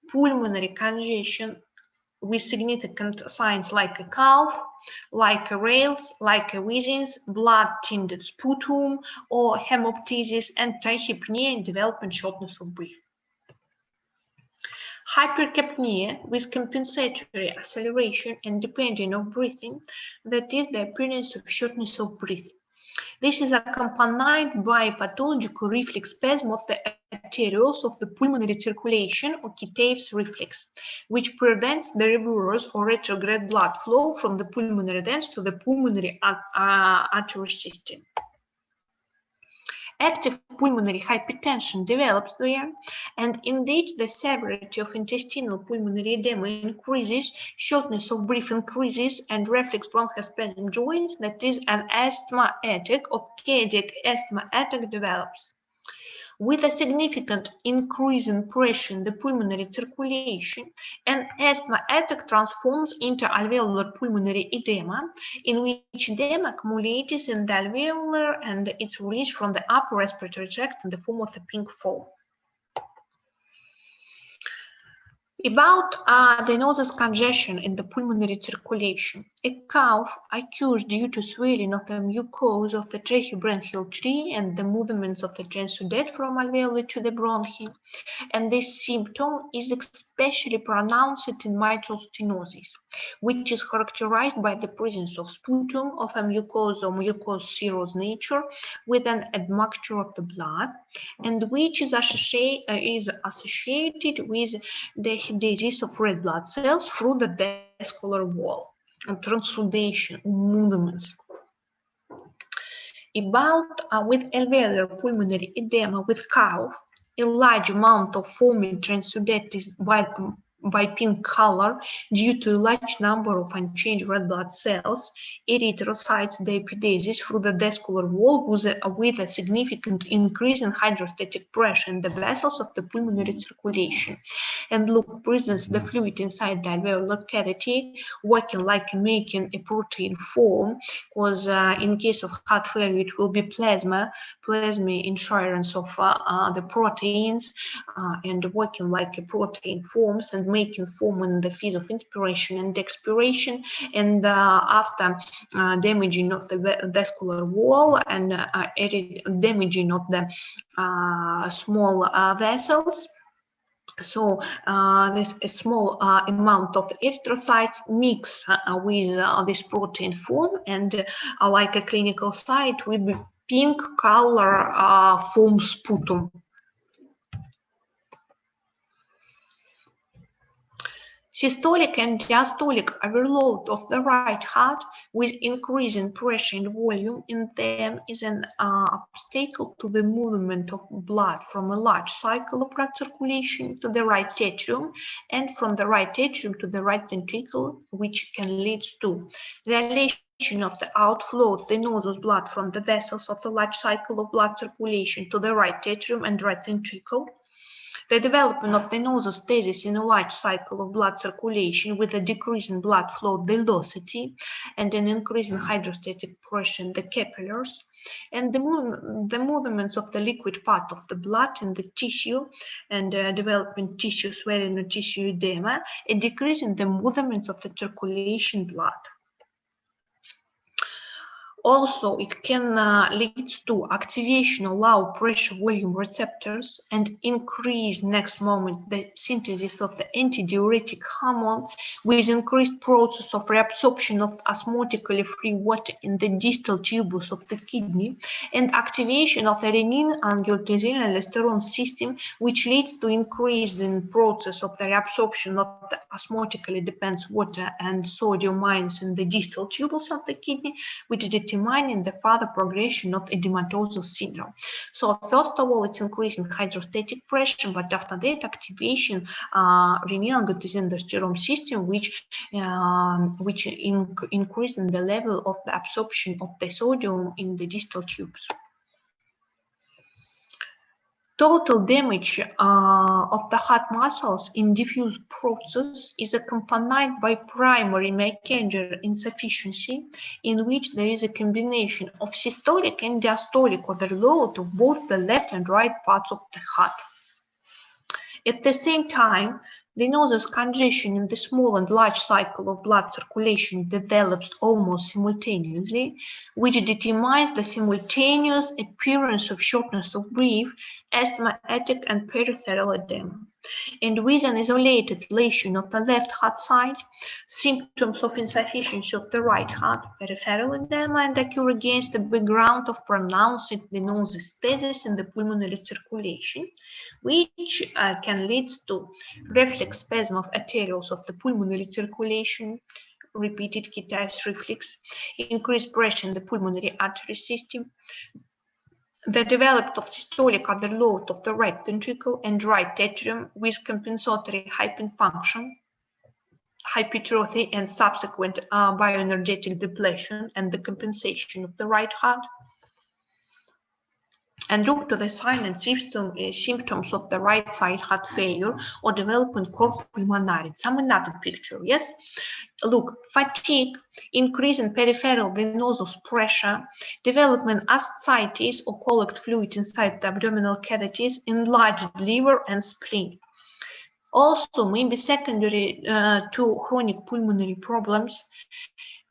pulmonary congestion with significant signs like a cough, like a rales, like a wheezings, blood-tinted sputum, or hemoptysis, and tachypnea and development shortness of breath. Hypercapnia with compensatory acceleration and depending of breathing, that is the appearance of shortness of breath. This is accompanied by pathological reflex spasm of the arterioles of the pulmonary circulation, or Kitaev's reflex, which prevents the reverse or retrograde blood flow from the pulmonary veins to the pulmonary artery system. Active pulmonary hypertension develops there, and indeed the severity of intestinal pulmonary edema increases, shortness of breath increases, and reflex bronchospasm joins, that is, an asthma attack or cardiac asthma attack develops. With a significant increase in pressure in the pulmonary circulation, an asthma attack transforms into alveolar pulmonary edema, in which edema accumulates in the alveolar and it's released from the upper respiratory tract in the form of a pink foam. About the nasal congestion in the pulmonary circulation, a cough occurs due to swelling of the mucosa of the tracheobronchial tree and the movements of the transudate from alveoli to the bronchi, and this symptom is especially pronounced in mitral stenosis, which is characterized by the presence of sputum of a mucosa or mucous serous nature with an admixture of the blood, and which is associated with the disease of red blood cells through the vascular wall and transudation movements. With alveolar pulmonary edema with cough, a large amount of foaming transudate is by pink color due to a large number of unchanged red blood cells, erythrocytes, the epididymis through the vascular wall with a significant increase in hydrostatic pressure in the vessels of the pulmonary circulation. And look, presents the fluid inside the alveolar cavity, working like making a protein foam, because in case of heart failure, it will be plasma insurance of the proteins and working like a protein forms and making foam in the phase of inspiration and expiration, and after damaging of the vascular wall and damaging of the small vessels. So there's a small amount of erythrocytes mix with this protein foam, and like a clinical site with the pink color foam sputum. Systolic and diastolic overload of the right heart with increasing pressure and volume in them is an obstacle to the movement of blood from a large cycle of blood circulation to the right atrium and from the right atrium to the right ventricle, which can lead to dilation of the outflow of the nodules blood from the vessels of the large cycle of blood circulation to the right atrium and right ventricle, the development of the nosostasis in a large cycle of blood circulation with a decrease in blood flow velocity and an increase in hydrostatic pressure in the capillaries, and the movements of the liquid part of the blood in the tissue and developing tissue swelling or tissue edema, a decrease in the movements of the circulation blood. Also, it can lead to activation of low pressure volume receptors and increase next moment the synthesis of the antidiuretic hormone with increased process of reabsorption of osmotically free water in the distal tubules of the kidney and activation of the renin-angiotensin aldosterone system, which leads to increase in process of the reabsorption of the osmotically dense water and sodium ions in the distal tubules of the kidney, which determining the further progression of edematosis syndrome. So first of all, it's increasing hydrostatic pressure, but after that, activation renin-angiotensin aldosterone system, which increasing the level of the absorption of the sodium in the distal tubes. Total damage of the heart muscles in diffuse process is accompanied by primary myocardial insufficiency, in which there is a combination of systolic and diastolic overload of both the left and right parts of the heart. At the same time, the nasal congestion in the small and large cycle of blood circulation develops almost simultaneously, which determines the simultaneous appearance of shortness of breath, asthma attack, and peripheral edema. And with an isolated lesion of the left heart side, symptoms of insufficiency of the right heart, peripheral edema, and occur against the background of pronounced nosostasis in the pulmonary circulation, which can lead to reflex spasm of arterioles of the pulmonary circulation, repeated Kitai's reflex, increased pressure in the pulmonary artery system, the development of systolic overload of the right ventricle and right atrium with compensatory hyperfunction, hypertrophy, and subsequent bioenergetic depletion and the compensation of the right heart. And look to the silent symptoms of the right side heart failure or development cor pulmonale. Some another picture, yes? Look, fatigue, increase in peripheral venous pressure, development ascites or collect fluid inside the abdominal cavities, enlarged liver and spleen. Also, maybe secondary to chronic pulmonary problems,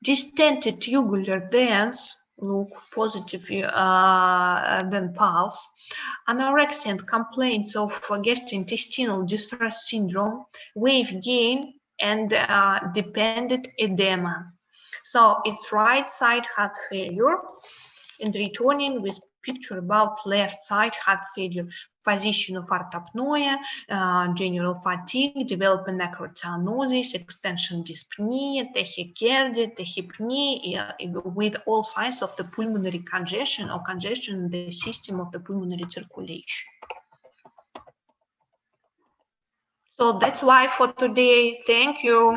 distended tubular veins, look positive then pulse, anorexia and complaints of gastrointestinal distress syndrome, weight gain, and dependent edema. So it's right side heart failure, and returning with picture about left side heart failure, position of heart apnoea, general fatigue, development necrocyanosis, extension dyspnea, tachycardia, tachypnea, with all signs of the pulmonary congestion or congestion in the system of the pulmonary circulation. So that's why for today. Thank you.